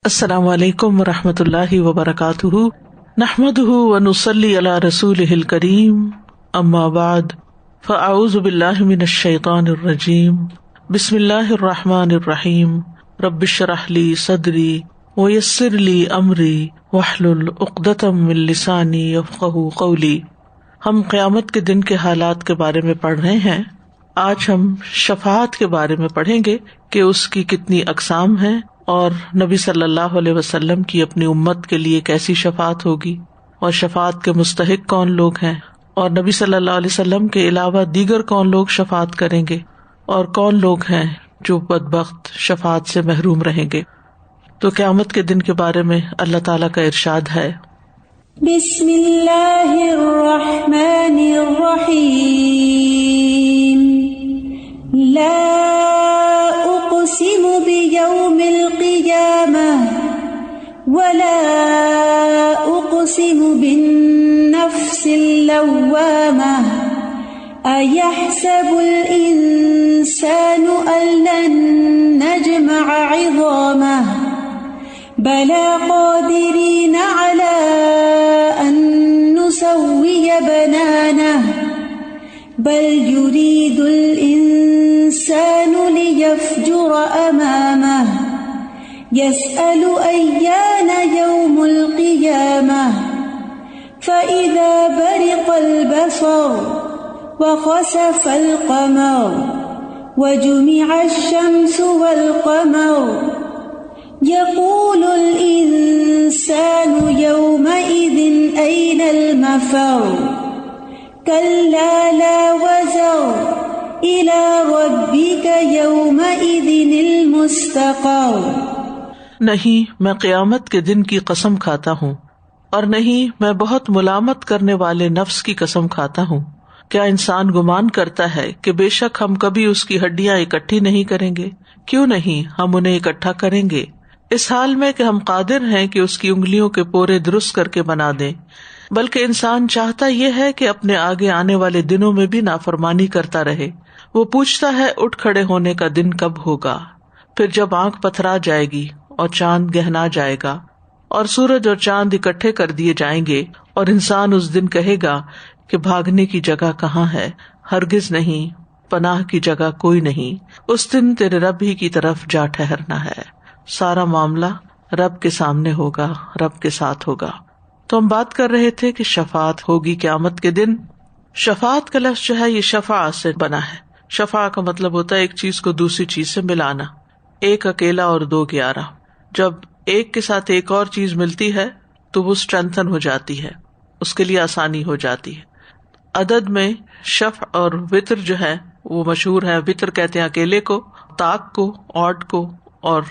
السلام علیکم ورحمۃ اللہ وبرکاتہ، نحمدہ ونصلی علی رسولہ الکریم، اما بعد فاعوذ باللہ من الشیطان الرجیم، بسم اللہ الرحمن الرحیم، رب اشرح لی صدری ویسر لی امری واحلل عقدۃ من لسانی یفقہوا قولی۔ ہم قیامت کے دن کے حالات کے بارے میں پڑھ رہے ہیں۔ آج ہم شفاعت کے بارے میں پڑھیں گے کہ اس کی کتنی اقسام ہیں اور نبی صلی اللہ علیہ وسلم کی اپنی امت کے لیے کیسی شفاعت ہوگی، اور شفاعت کے مستحق کون لوگ ہیں، اور نبی صلی اللہ علیہ وسلم کے علاوہ دیگر کون لوگ شفاعت کریں گے، اور کون لوگ ہیں جو بدبخت شفاعت سے محروم رہیں گے۔ تو قیامت کے دن کے بارے میں اللہ تعالیٰ کا ارشاد ہے، بسم اللہ الرحمن الرحیم، لا اقسم بیوم القیامہ ولا اقسم بالنفس اللوامہ، ایحسب الانسان ان لن نجمع عظامہ، بلی قادرین علی ان نسوی بنانہ، بل یرید الانسان لیفجر امامہ، یسأل ایان یوم القیامہ، فإذا برق البصر وخسف القمر وجمع الشمس والقمر، یقول الانسان یومئذ أین المفر، کلا لا وزر إلی ربک یومئذ المستقر۔ نہیں میں قیامت کے دن کی قسم کھاتا ہوں، اور نہیں میں بہت ملامت کرنے والے نفس کی قسم کھاتا ہوں۔ کیا انسان گمان کرتا ہے کہ بے شک ہم کبھی اس کی ہڈیاں اکٹھی نہیں کریں گے؟ کیوں نہیں، ہم انہیں اکٹھا کریں گے، اس حال میں کہ ہم قادر ہیں کہ اس کی انگلیوں کے پورے درست کر کے بنا دیں۔ بلکہ انسان چاہتا یہ ہے کہ اپنے آگے آنے والے دنوں میں بھی نافرمانی کرتا رہے۔ وہ پوچھتا ہے اٹھ کھڑے ہونے کا دن کب ہوگا، پھر جب آنکھ پتھرا جائے گی اور چاند گہنا جائے گا اور سورج اور چاند اکٹھے کر دیے جائیں گے، اور انسان اس دن کہے گا کہ بھاگنے کی جگہ کہاں ہے، ہرگز نہیں، پناہ کی جگہ کوئی نہیں، اس دن تیرے رب ہی کی طرف جا ٹھہرنا ہے۔ سارا معاملہ رب کے سامنے ہوگا، رب کے ساتھ ہوگا۔ تو ہم بات کر رہے تھے کہ شفاعت ہوگی قیامت کے دن۔ شفاعت کا لفظ جو ہے یہ شفاع سے بنا ہے۔ شفاع کا مطلب ہوتا ہے ایک چیز کو دوسری چیز سے ملانا، ایک اکیلا اور دو 11۔ جب ایک کے ساتھ ایک اور چیز ملتی ہے تو وہ اسٹرینتھن ہو جاتی ہے، اس کے لیے آسانی ہو جاتی ہے۔ عدد میں شفع اور وتر جو ہے وہ مشہور ہے۔ وتر کہتے ہیں اکیلے کو، طاق کو، آڈ کو، اور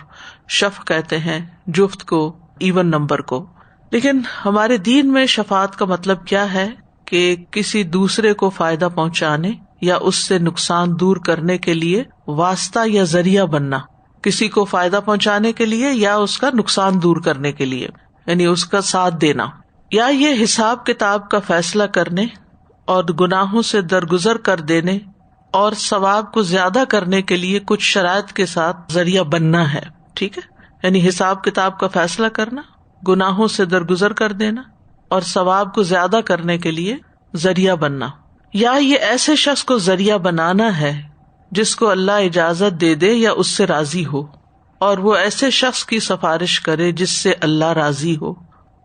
شفع کہتے ہیں جفت کو، ایون نمبر کو۔ لیکن ہمارے دین میں شفاعت کا مطلب کیا ہے کہ کسی دوسرے کو فائدہ پہنچانے یا اس سے نقصان دور کرنے کے لیے واسطہ یا ذریعہ بننا، کسی کو فائدہ پہنچانے کے لیے یا اس کا نقصان دور کرنے کے لیے، یعنی اس کا ساتھ دینا، یا یہ حساب کتاب کا فیصلہ کرنے اور گناہوں سے درگزر کر دینے اور ثواب کو زیادہ کرنے کے لیے کچھ شرائط کے ساتھ ذریعہ بننا ہے۔ ٹھیک ہے، یعنی حساب کتاب کا فیصلہ کرنا، گناہوں سے درگزر کر دینا اور ثواب کو زیادہ کرنے کے لیے ذریعہ بننا، یا یہ ایسے شخص کو ذریعہ بنانا ہے جس کو اللہ اجازت دے دے یا اس سے راضی ہو، اور وہ ایسے شخص کی سفارش کرے جس سے اللہ راضی ہو،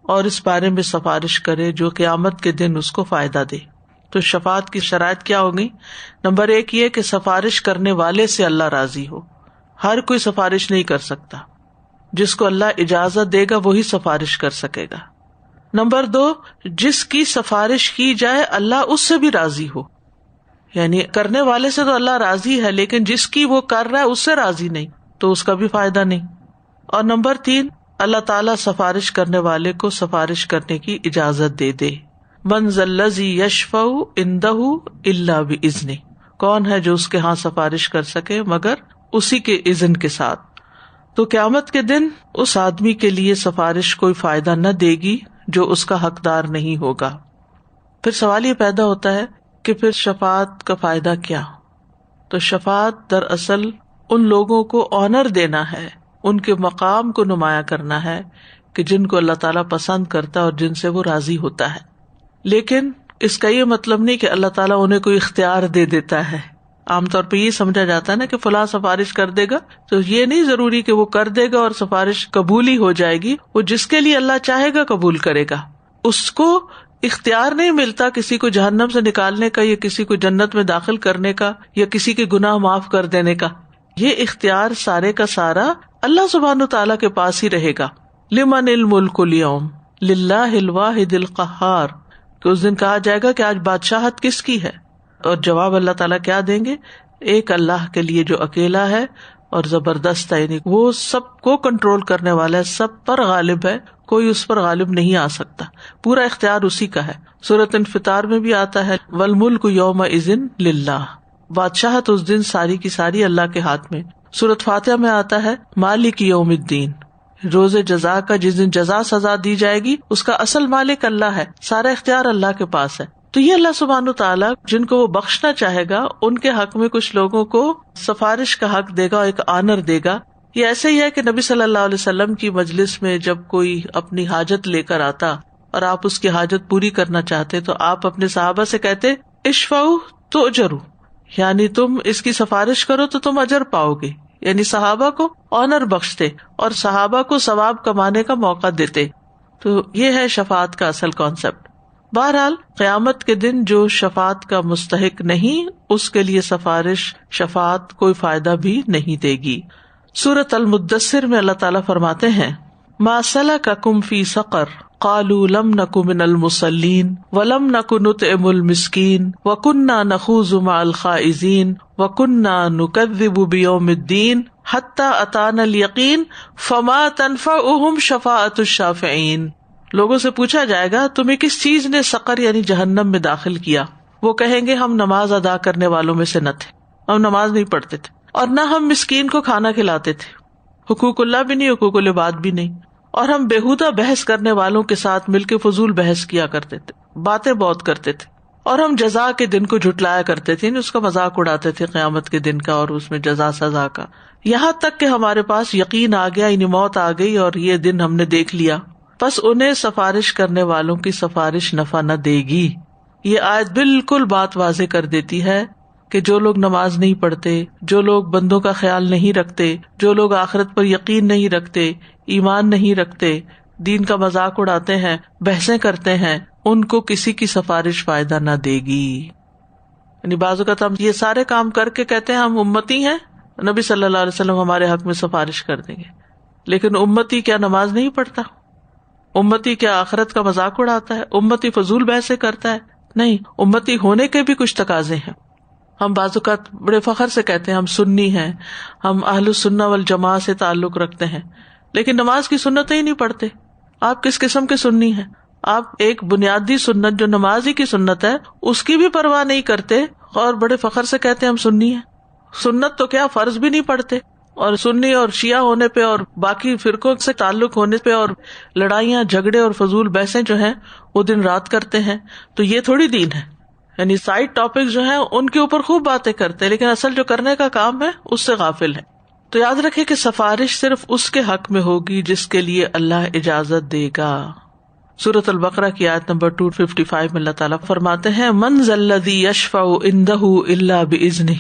اور اس بارے میں سفارش کرے جو قیامت کے دن اس کو فائدہ دے۔ تو شفاعت کی شرائط کیا ہوگی؟ نمبر 1 یہ کہ سفارش کرنے والے سے اللہ راضی ہو۔ ہر کوئی سفارش نہیں کر سکتا، جس کو اللہ اجازت دے گا وہی سفارش کر سکے گا۔ نمبر 2 جس کی سفارش کی جائے اللہ اس سے بھی راضی ہو، یعنی کرنے والے سے تو اللہ راضی ہے لیکن جس کی وہ کر رہا ہے اس سے راضی نہیں تو اس کا بھی فائدہ نہیں۔ اور نمبر 3 اللہ تعالیٰ سفارش کرنے والے کو سفارش کرنے کی اجازت دے دے۔ من ذا الذی یشفع عندہ الا بإذنہ، کون ہے جو اس کے ہاں سفارش کر سکے مگر اسی کے اذن کے ساتھ۔ تو قیامت کے دن اس آدمی کے لیے سفارش کوئی فائدہ نہ دے گی جو اس کا حقدار نہیں ہوگا۔ پھر سوال یہ پیدا ہوتا ہے کہ پھر شفاعت کا فائدہ کیا؟ تو شفاعت دراصل ان لوگوں کو آنر دینا ہے ان کے مقام کو نمایاں کرنا ہے کہ جن کو اللہ تعالیٰ پسند کرتا ہے اور جن سے وہ راضی ہوتا ہے. لیکن اس کا یہ مطلب نہیں کہ اللہ تعالیٰ انہیں کوئی اختیار دے دیتا ہے. عام طور پہ یہ سمجھا جاتا ہے نا کہ فلاں سفارش کر دے گا، تو یہ نہیں ضروری کہ وہ کر دے گا اور سفارش قبول ہی ہو جائے گی. وہ جس کے لیے اللہ چاہے گا قبول کرے گا. اس کو اختیار نہیں ملتا کسی کو جہنم سے نکالنے کا یا کسی کو جنت میں داخل کرنے کا یا کسی کے گناہ معاف کر دینے کا. یہ اختیار سارے کا سارا اللہ سبحانہ تعالیٰ کے پاس ہی رہے گا. لمن الملک اليوم للہ الواحد القہار، کہ اس دن کہا جائے گا کہ آج بادشاہت کس کی ہے، اور جواب اللہ تعالیٰ کیا دیں گے؟ ایک اللہ کے لیے جو اکیلا ہے اور زبردست ہے، یعنی وہ سب کو کنٹرول کرنے والا ہے، سب پر غالب ہے، کوئی اس پر غالب نہیں آ سکتا، پورا اختیار اسی کا ہے. سورۃ انفطار میں بھی آتا ہے والملک یومئذ للہ، بادشاہت اس دن ساری کی ساری اللہ کے ہاتھ میں. سورۃ فاتحہ میں آتا ہے مالک یوم الدین، روز جزا کا، جس دن جزا سزا دی جائے گی اس کا اصل مالک اللہ ہے، سارا اختیار اللہ کے پاس ہے. تو یہ اللہ سبحانہ تعالیٰ جن کو وہ بخشنا چاہے گا ان کے حق میں کچھ لوگوں کو سفارش کا حق دے گا، ایک آنر دے گا. یہ ایسے ہی ہے کہ نبی صلی اللہ علیہ وسلم کی مجلس میں جب کوئی اپنی حاجت لے کر آتا اور آپ اس کی حاجت پوری کرنا چاہتے تو آپ اپنے صحابہ سے کہتے اشفعوا تؤجروا، یعنی تم اس کی سفارش کرو تو تم اجر پاؤ گے، یعنی صحابہ کو آنر بخشتے اور صحابہ کو ثواب کمانے کا موقع دیتے. تو یہ ہے شفاعت کا اصل کانسیپٹ. بہرحال قیامت کے دن جو شفاعت کا مستحق نہیں اس کے لیے سفارش شفاعت کوئی فائدہ بھی نہیں دے گی. سورۃ المدثر میں اللہ تعالیٰ فرماتے ہیں ما سلککم فی سقر قالوا لم نک من المصلین ولم نک نطعم المسکین وکنا نخوض مع الخائضین وکنا نکذب بیوم الدین حتی اتانا الیقین فما تنفعهم شفاعت الشافعین. لوگوں سے پوچھا جائے گا تمہیں کس چیز نے سقر یعنی جہنم میں داخل کیا؟ وہ کہیں گے ہم نماز ادا کرنے والوں میں سے نہ تھے، ہم نماز نہیں پڑھتے تھے اور نہ ہم مسکین کو کھانا کھلاتے تھے، حقوق اللہ بھی نہیں، حقوق العباد بھی نہیں، اور ہم بےہودہ بحث کرنے والوں کے ساتھ مل کے فضول بحث کیا کرتے تھے، باتیں بہت کرتے تھے، اور ہم جزا کے دن کو جھٹلایا کرتے تھے، اس کا مذاق اڑاتے تھے قیامت کے دن کا اور اس میں جزا سزا کا، یہاں تک کہ ہمارے پاس یقین آ گیا، یعنی موت آ گئی اور یہ دن ہم نے دیکھ لیا، بس انہیں سفارش کرنے والوں کی سفارش نفع نہ دے گی. یہ آیت بالکل بات واضح کر دیتی ہے کہ جو لوگ نماز نہیں پڑھتے، جو لوگ بندوں کا خیال نہیں رکھتے، جو لوگ آخرت پر یقین نہیں رکھتے، ایمان نہیں رکھتے، دین کا مذاق اڑاتے ہیں، بحثیں کرتے ہیں، ان کو کسی کی سفارش فائدہ نہ دے گی. یعنی بعض اوقات ہم یہ سارے کام کر کے کہتے ہیں ہم امتی ہیں، نبی صلی اللہ علیہ وسلم ہمارے حق میں سفارش کر دیں گے، لیکن امتی کیا نماز نہیں پڑھتا؟ امتی کیا آخرت کا مذاق اڑاتا ہے؟ امتی فضول بحثیں کرتا ہے؟ نہیں، امتی ہونے کے بھی کچھ تقاضے ہیں. ہم بعض اوقات بڑے فخر سے کہتے ہیں ہم سنی ہیں، ہم اہل السنہ والجماعہ سے تعلق رکھتے ہیں، لیکن نماز کی سنتیں ہی نہیں پڑھتے. آپ کس قسم کے سنی ہیں؟ آپ ایک بنیادی سنت جو نماز ہی کی سنت ہے اس کی بھی پرواہ نہیں کرتے اور بڑے فخر سے کہتے ہیں ہم سنی ہیں. سنت تو کیا فرض بھی نہیں پڑھتے، اور سنی اور شیعہ ہونے پہ اور باقی فرقوں سے تعلق ہونے پہ اور لڑائیاں جھگڑے اور فضول بحثیں جو ہیں وہ دن رات کرتے ہیں. تو یہ تھوڑی دین ہے. یعنی سائڈ ٹاپک جو ہیں ان کے اوپر خوب باتیں کرتے ہیں لیکن اصل جو کرنے کا کام ہے اس سے غافل ہے. تو یاد رکھے کہ سفارش صرف اس کے حق میں ہوگی جس کے لیے اللہ اجازت دے گا. سورۃ البقرہ کی آیت نمبر 255 میں اللہ تعالیٰ فرماتے ہیں من ذا الذی یشفع عندہ الا باذنہ،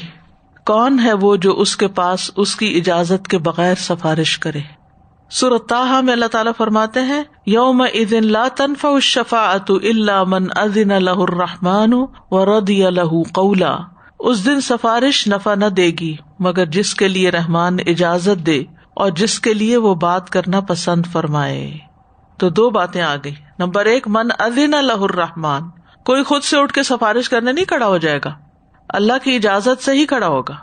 کون ہے وہ جو اس کے پاس اس کی اجازت کے بغیر سفارش کرے. سورۃ طٰہٰ میں اللہ تعالیٰ فرماتے ہیں یومئذ لا تنفع الشفاعۃ الا من اذن لہ الرحمن ورضی لہ قولا، اس دن سفارش نفع نہ دے گی مگر جس کے لیے رحمان اجازت دے اور جس کے لیے وہ بات کرنا پسند فرمائے. تو دو باتیں آ گئی. نمبر 1 من اذن لہ الرحمن، کوئی خود سے اٹھ کے سفارش کرنے نہیں کھڑا ہو جائے گا، اللہ کی اجازت سے ہی کھڑا ہوگا.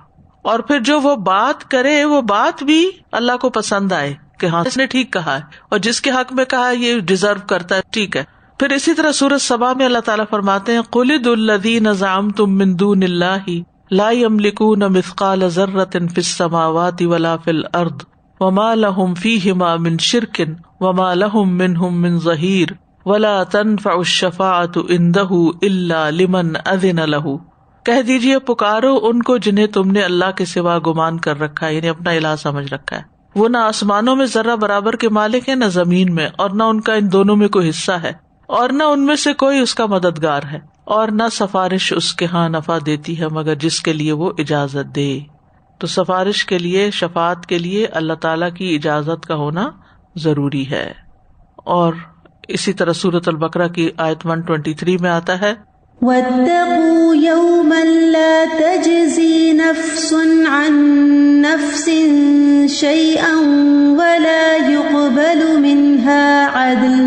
اور پھر جو وہ بات کرے وہ بات بھی اللہ کو پسند آئے کہ ہاں اس نے ٹھیک کہا ہے اور جس کے حق میں کہا یہ ڈیزرو کرتا ہے، ٹھیک ہے. پھر اسی طرح سورۃ سبا میں اللہ تعالیٰ فرماتے ہیں قل ادعوا الذین زعمتم من دون اللہ لا یملکون مثقال ذرۃ فی السماوات ولا فی الارض وما لهم فیہما من شرک وما لهم منہم من ظہیر ولا تنفع الشفاعۃ عندہ الا لمن اذن لہ. کہہ دیجیے پکارو ان کو جنہیں تم نے اللہ کے سوا گمان کر رکھا ہے، یعنی اپنا الہ سمجھ رکھا ہے. وہ نہ آسمانوں میں ذرہ برابر کے مالک ہیں نہ زمین میں، اور نہ ان کا ان دونوں میں کوئی حصہ ہے، اور نہ ان میں سے کوئی اس کا مددگار ہے، اور نہ سفارش اس کے ہاں نفع دیتی ہے مگر جس کے لیے وہ اجازت دے۔ تو سفارش کے لیے، شفاعت کے لیے اللہ تعالیٰ کی اجازت کا ہونا ضروری ہے۔ اور اسی طرح سورۃ البقرہ کی آیت 123 میں آتا ہے وَاتَّقُوا يَوْمًا لَا تَجْزِي نَفْسٌ عَن نَفْسٍ شَيْئًا وَلَا يُقْبَلُ مِنْهَا عَدْلٌ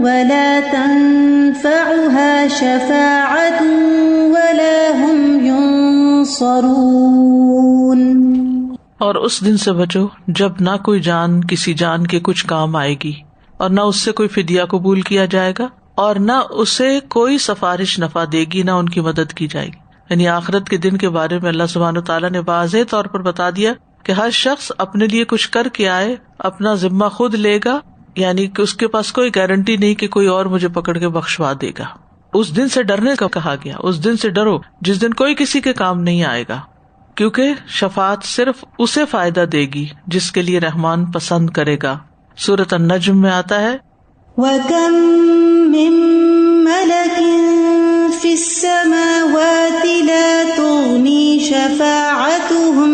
وَلَا تَنفَعُهَا شَفَاعَةٌ وَلَا هُمْ يُنصَرُونَ۔ اور اس دن سے بچو جب نہ کوئی جان کسی جان کے کچھ کام آئے گی، اور نہ اس سے کوئی فدیہ قبول کیا جائے گا، اور نہ اسے کوئی سفارش نفع دے گی، نہ ان کی مدد کی جائے گی۔ یعنی آخرت کے دن کے بارے میں اللہ سبحانہ وتعالیٰ نے واضح طور پر بتا دیا کہ ہر شخص اپنے لیے کچھ کر کے آئے، اپنا ذمہ خود لے گا، یعنی کہ اس کے پاس کوئی گارنٹی نہیں کہ کوئی اور مجھے پکڑ کے بخشوا دے گا۔ اس دن سے ڈرنے کا کہا گیا، اس دن سے ڈرو جس دن کوئی کسی کے کام نہیں آئے گا، کیونکہ شفاعت صرف اسے فائدہ دے گی جس کے لیے رحمان پسند کرے گا۔ سورۃ النجم میں آتا ہے وَكَم مِّن مَّلَكٍ فِي السَّمَاوَاتِ لَا تُغْنِي شَفَاعَتُهُمْ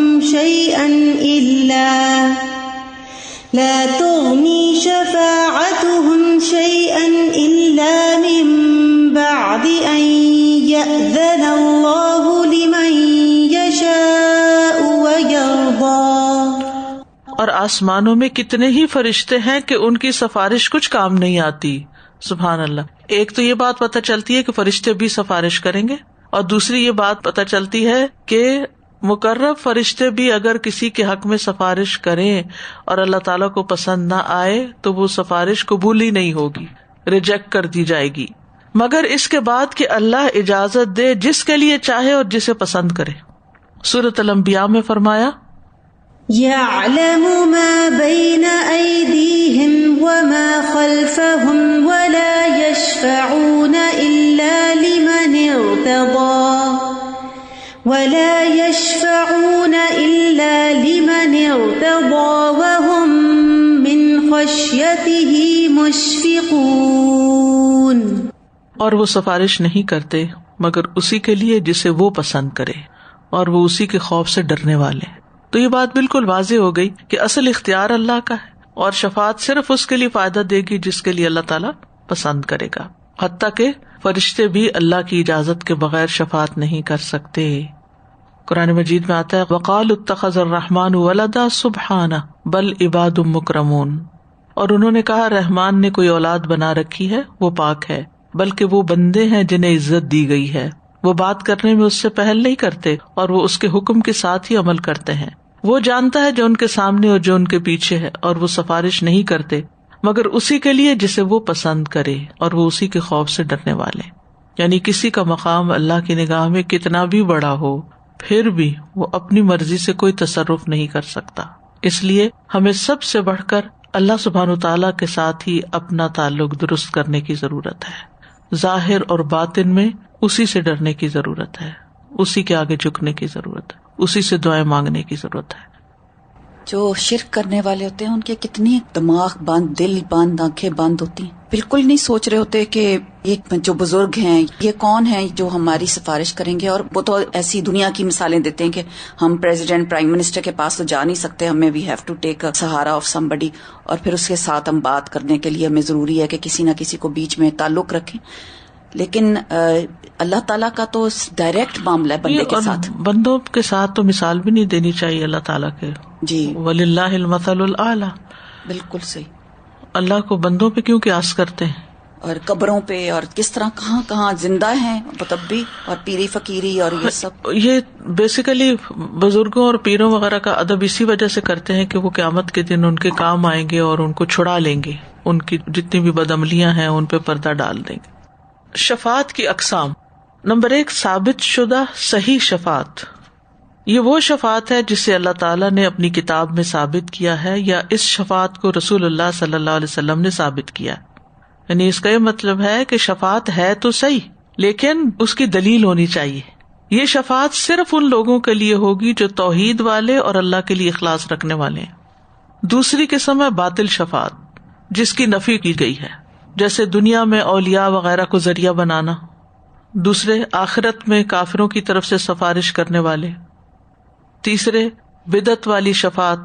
شَيْئًا إِلَّا مِن بَعْدِ أَن يَأْذَنَ اللَّهُ لِمَن يَشَاءُ وَيَرْضَىٰ۔ اور آسمانوں میں کتنے ہی فرشتے ہیں کہ ان کی سفارش کچھ کام نہیں آتی۔ سبحان اللہ۔ ایک تو یہ بات پتہ چلتی ہے کہ فرشتے بھی سفارش کریں گے، اور دوسری یہ بات پتہ چلتی ہے کہ مقرب فرشتے بھی اگر کسی کے حق میں سفارش کریں اور اللہ تعالیٰ کو پسند نہ آئے تو وہ سفارش قبول ہی نہیں ہوگی، ریجیکٹ کر دی جائے گی، مگر اس کے بعد کہ اللہ اجازت دے جس کے لیے چاہے اور جسے پسند کرے۔ سورۃ الانبیاء میں فرمایا يَعْلَمُ مَا بَيْنَ أَيْدِيهِمْ وَمَا خَلْفَهُمْ وَلَا يَشْفَعُونَ إِلَّا لِمَنِ ارْتَضَىٰ وَهُمْ مِنْ خَشْيَتِهِ مُشْفِقُونَ۔ اور وہ سفارش نہیں کرتے مگر اسی کے لیے جسے وہ پسند کرے، اور وہ اسی کے خوف سے ڈرنے والے۔ تو یہ بات بالکل واضح ہو گئی کہ اصل اختیار اللہ کا ہے، اور شفاعت صرف اس کے لیے فائدہ دے گی جس کے لیے اللہ تعالیٰ پسند کرے گا، حتیٰ کہ فرشتے بھی اللہ کی اجازت کے بغیر شفاعت نہیں کر سکتے۔ قرآن مجید میں آتا ہے وَقَالُوا اتَّخَذَ الرَّحْمَنُ وَلَدًا سُبْحَانَهُ بَلْ عِبَادٌ مُّكْرَمُونَ، اور انہوں نے کہا رحمان نے کوئی اولاد بنا رکھی ہے، وہ پاک ہے، بلکہ وہ بندے ہیں جنہیں عزت دی گئی ہے، وہ بات کرنے میں اس سے پہل نہیں کرتے اور وہ اس کے حکم کے ساتھ ہی عمل کرتے ہیں۔ وہ جانتا ہے جو ان کے سامنے اور جو ان کے پیچھے ہے، اور وہ سفارش نہیں کرتے مگر اسی کے لیے جسے وہ پسند کرے، اور وہ اسی کے خوف سے ڈرنے والے۔ یعنی کسی کا مقام اللہ کی نگاہ میں کتنا بھی بڑا ہو، پھر بھی وہ اپنی مرضی سے کوئی تصرف نہیں کر سکتا۔ اس لیے ہمیں سب سے بڑھ کر اللہ سبحانہ تعالیٰ کے ساتھ ہی اپنا تعلق درست کرنے کی ضرورت ہے، ظاہر اور باطن میں اسی سے ڈرنے کی ضرورت ہے، اسی کے آگے جھکنے کی ضرورت ہے، اسی سے دعائیں مانگنے کی ضرورت ہے۔ جو شرک کرنے والے ہوتے ہیں ان کے کتنی دماغ بند، دل بند، آنکھیں بند ہوتی ہیں، بالکل نہیں سوچ رہے ہوتے کہ یہ جو بزرگ ہیں یہ کون ہیں جو ہماری سفارش کریں گے۔ اور وہ تو ایسی دنیا کی مثالیں دیتے ہیں کہ ہم پریزیڈنٹ، پرائم منسٹر کے پاس تو جا نہیں سکتے، ہمیں وی ہیو ٹو ٹیک اے سہارا آف سم بڈی، اور پھر اس کے ساتھ ہم بات کرنے کے لیے ہمیں ضروری ہے کہ کسی نہ کسی کو بیچ میں تعلق رکھیں۔ لیکن اللہ تعالیٰ کا تو ڈائریکٹ معاملہ ہے بندے کے ساتھ، بندوں کے ساتھ تو مثال بھی نہیں دینی چاہیے اللہ تعالیٰ کے۔ جی وَلِلَّهِ الْمَثَلُ الْأَعْلَى، بالکل صحیح۔ اللہ کو بندوں پہ کیوں قیاس کرتے ہیں؟ اور قبروں پہ، اور کس طرح کہاں کہاں زندہ ہیں متبی اور پیری فقیری اور یہ سب۔ یہ بیسیکلی بزرگوں اور پیروں وغیرہ کا ادب اسی وجہ سے کرتے ہیں کہ وہ قیامت کے دن ان کے کام آئیں گے اور ان کو چھڑا لیں گے، ان کی جتنی بھی بدعملیاں ہیں ان پہ پردہ ڈال دیں گے۔ شفاعت کی اقسام۔ نمبر 1، ثابت شدہ صحیح شفاعت۔ یہ وہ شفاعت ہے جسے اللہ تعالیٰ نے اپنی کتاب میں ثابت کیا ہے، یا اس شفاعت کو رسول اللہ صلی اللہ علیہ وسلم نے ثابت کیا۔ یعنی اس کا یہ مطلب ہے کہ شفاعت ہے تو صحیح، لیکن اس کی دلیل ہونی چاہیے، یہ شفاعت صرف ان لوگوں کے لیے ہوگی جو توحید والے اور اللہ کے لیے اخلاص رکھنے والے ہیں. دوسری قسم ہے باطل شفاعت جس کی نفی کی گئی ہے، جیسے دنیا میں اولیاء وغیرہ کو ذریعہ بنانا. دوسرے آخرت میں کافروں کی طرف سے سفارش کرنے والے. تیسرے بدعت والی شفاعت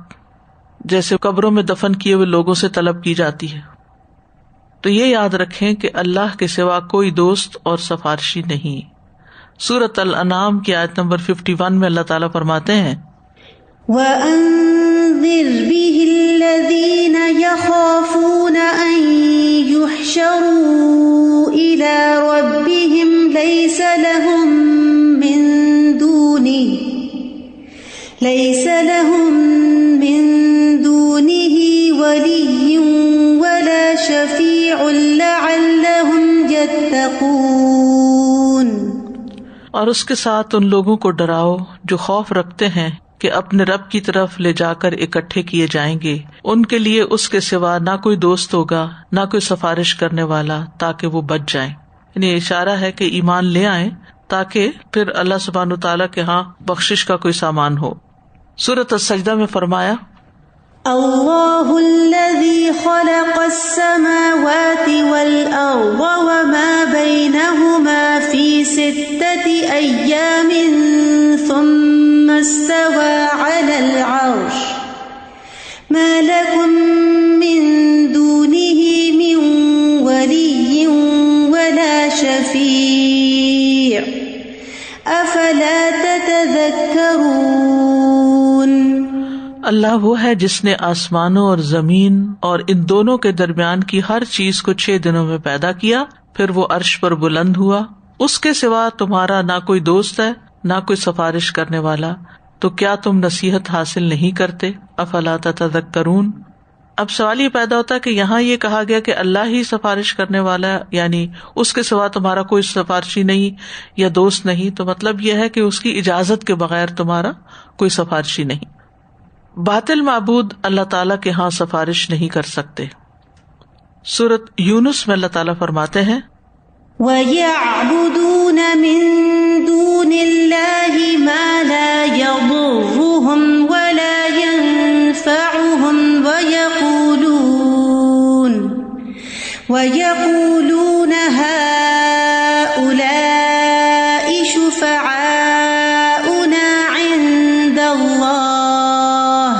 جیسے قبروں میں دفن کیے ہوئے لوگوں سے طلب کی جاتی ہے. تو یہ یاد رکھیں کہ اللہ کے سوا کوئی دوست اور سفارشی نہیں. سورۃ الانعام کی آیت نمبر 51 میں اللہ تعالیٰ فرماتے ہیں وَأَنذِرْ بِهِ الَّذِينَ يَخَافُونَ أَن يُحْشَرُوا إِلَى رَبِّهِمْ لَيْسَ لَهُم مِّن دُونِهِ وَلِيٌّ وَلَا شَفِيعٌ لَعَلَّهُمْ يَتَّقُونَ. اور اس کے ساتھ ان لوگوں کو ڈراؤ جو خوف رکھتے ہیں کہ اپنے رب کی طرف لے جا کر اکٹھے کیے جائیں گے. ان کے لیے اس کے سوا نہ کوئی دوست ہوگا نہ کوئی سفارش کرنے والا تاکہ وہ بچ جائیں. یعنی اشارہ ہے کہ ایمان لے آئیں تاکہ پھر اللہ سبحانہ وتعالیٰ کے ہاں بخشش کا کوئی سامان ہو. سورۃ السجدہ میں فرمایا اللہ الذی خلق السماوات والارض وما بینہما فی 6 ایام ثم استوى على العرش ما لکم من دونہ من ولی ولا شفیع افلا تتذکرون. اللہ وہ ہے جس نے آسمانوں اور زمین اور ان دونوں کے درمیان کی ہر چیز کو 6 دنوں میں پیدا کیا، پھر وہ عرش پر بلند ہوا. اس کے سوا تمہارا نہ کوئی دوست ہے نہ کوئی سفارش کرنے والا، تو کیا تم نصیحت حاصل نہیں کرتے؟ افلا تتذکرون. اب سوال یہ پیدا ہوتا ہے کہ یہاں یہ کہا گیا کہ اللہ ہی سفارش کرنے والا ہے، یعنی اس کے سوا تمہارا کوئی سفارشی نہیں یا دوست نہیں، تو مطلب یہ ہے کہ اس کی اجازت کے بغیر تمہارا کوئی سفارشی نہیں. باطل معبود اللہ تعالیٰ کے ہاں سفارش نہیں کر سکتے. سورۃ یونس میں اللہ تعالیٰ فرماتے ہیں وَيَعْبُدُونَ مِن دُونِ اللَّهِ مَا لَا يَضُرُّهُمْ وَلَا يَنفَعُهُمْ وَيَقُولُونَ هَؤُلَاءِ شُفَعَاؤُنَا عِندَ اللَّهِ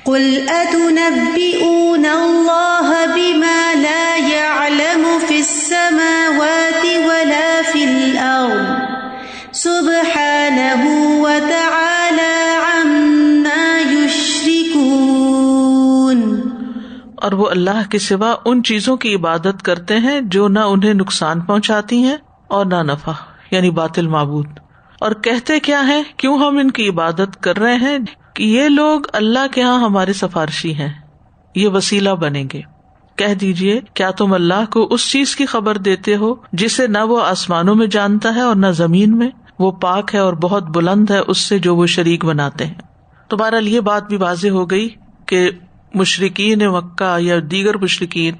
قُلْ أَتُنَبِّئُونَ اللَّهَ بِمَا لَا يَعْلَمُ فِي السَّمَاوَاتِ وَلَا فِي الْأَرْضِ سُبْحَانَهُ وَتَعَالَى عَمَّا يُشْرِكُونَ. اور وہ اللہ کے سوا ان چیزوں کی عبادت کرتے ہیں جو نہ انہیں نقصان پہنچاتی ہیں اور نہ نفع، یعنی باطل معبود. اور کہتے کیا ہیں، کیوں ہم ان کی عبادت کر رہے ہیں کہ یہ لوگ اللہ کے ہاں ہمارے سفارشی ہیں، یہ وسیلہ بنیں گے. کہہ دیجئے کیا تم اللہ کو اس چیز کی خبر دیتے ہو جسے نہ وہ آسمانوں میں جانتا ہے اور نہ زمین میں؟ وہ پاک ہے اور بہت بلند ہے اس سے جو وہ شریک بناتے ہیں. تو بہرحال یہ بات بھی واضح ہو گئی کہ مشرکین مکہ یا دیگر مشرکین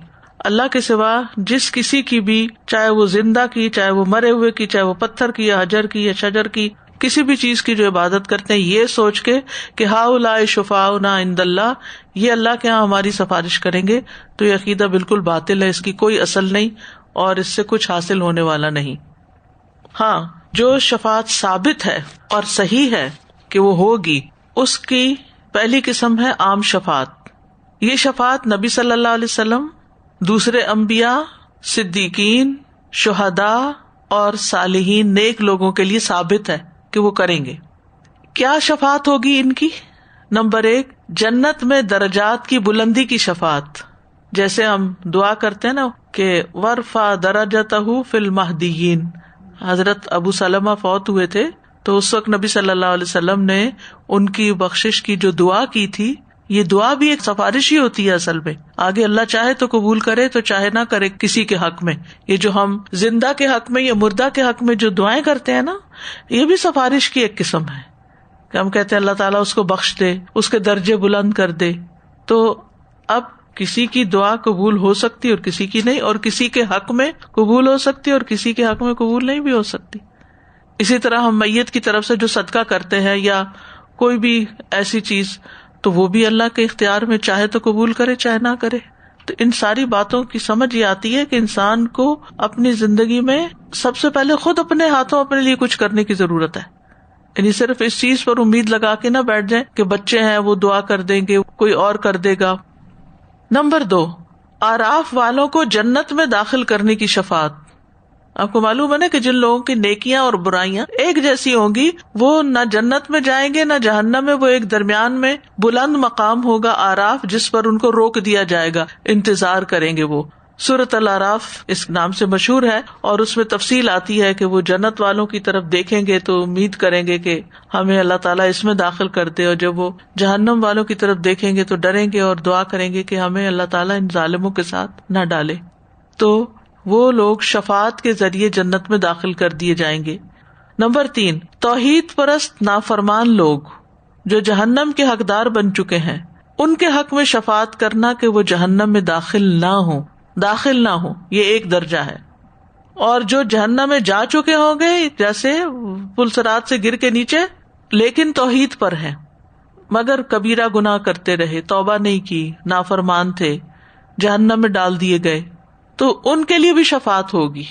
اللہ کے سوا جس کسی کی بھی، چاہے وہ زندہ کی، چاہے وہ مرے ہوئے کی، چاہے وہ پتھر کی یا حجر کی یا شجر کی، کسی بھی چیز کی جو عبادت کرتے ہیں یہ سوچ کے کہ ہؤلاء شفعاؤنا عند اللہ، یہ اللہ کے ہاں ہماری سفارش کریں گے، تو یہ عقیدہ بالکل باطل ہے، اس کی کوئی اصل نہیں اور اس سے کچھ حاصل ہونے والا نہیں. ہاں، جو شفاعت ثابت ہے اور صحیح ہے کہ وہ ہوگی، اس کی پہلی قسم ہے عام شفاعت. یہ شفاعت نبی صلی اللہ علیہ وسلم، دوسرے انبیاء، صدیقین، شہداء اور صالحین نیک لوگوں کے لیے ثابت ہے کہ وہ کریں گے. کیا شفاعت ہوگی ان کی؟ نمبر 1، جنت میں درجات کی بلندی کی شفاعت. جیسے ہم دعا کرتے ہیں نا کہ ورفع درجتہ فی المہدیین. حضرت ابو سلمہ فوت ہوئے تھے تو اس وقت نبی صلی اللہ علیہ وسلم نے ان کی بخشش کی جو دعا کی تھی، یہ دعا بھی ایک سفارش ہی ہوتی ہے اصل میں. آگے اللہ چاہے تو قبول کرے، تو چاہے نہ کرے کسی کے حق میں. یہ جو ہم زندہ کے حق میں یا مردہ کے حق میں جو دعائیں کرتے ہیں نا، یہ بھی سفارش کی ایک قسم ہے کہ ہم کہتے ہیں اللہ تعالیٰ اس کو بخش دے، اس کے درجے بلند کر دے. تو اب کسی کی دعا قبول ہو سکتی اور کسی کی نہیں، اور کسی کے حق میں قبول ہو سکتی اور کسی کے حق میں قبول نہیں بھی ہو سکتی. اسی طرح ہم میت کی طرف سے جو صدقہ کرتے ہیں یا کوئی بھی ایسی چیز، تو وہ بھی اللہ کے اختیار میں، چاہے تو قبول کرے چاہے نہ کرے. تو ان ساری باتوں کی سمجھ یہ آتی ہے کہ انسان کو اپنی زندگی میں سب سے پہلے خود اپنے ہاتھوں اپنے لیے کچھ کرنے کی ضرورت ہے. یعنی صرف اس چیز پر امید لگا کے نہ بیٹھ جائیں کہ بچے ہیں وہ دعا کر دیں گے، کوئی اور کر دے گا. نمبر 2، اعراف والوں کو جنت میں داخل کرنے کی شفاعت. آپ کو معلوم ہے نا کہ جن لوگوں کی نیکیاں اور برائیاں ایک جیسی ہوں گی وہ نہ جنت میں جائیں گے نہ جہنم میں، وہ ایک درمیان میں بلند مقام ہوگا اعراف، جس پر ان کو روک دیا جائے گا، انتظار کریں گے. وہ سورۃ الاعراف اس نام سے مشہور ہے، اور اس میں تفصیل آتی ہے کہ وہ جنت والوں کی طرف دیکھیں گے تو امید کریں گے کہ ہمیں اللہ تعالیٰ اس میں داخل کر دے، اور جب وہ جہنم والوں کی طرف دیکھیں گے تو ڈریں گے اور دعا کریں گے کہ ہمیں اللہ تعالیٰ ان ظالموں کے ساتھ نہ ڈالے. تو وہ لوگ شفاعت کے ذریعے جنت میں داخل کر دیے جائیں گے. نمبر 3، توحید پرست نافرمان لوگ جو جہنم کے حقدار بن چکے ہیں، ان کے حق میں شفاعت کرنا کہ وہ جہنم میں داخل نہ ہو، یہ ایک درجہ ہے. اور جو جہنم میں جا چکے ہوں گے، جیسے پل صراط سے گر کے نیچے، لیکن توحید پر ہیں مگر کبیرہ گناہ کرتے رہے، توبہ نہیں کی، نافرمان تھے، جہنم میں ڈال دیے گئے، تو ان کے لیے بھی شفاعت ہوگی.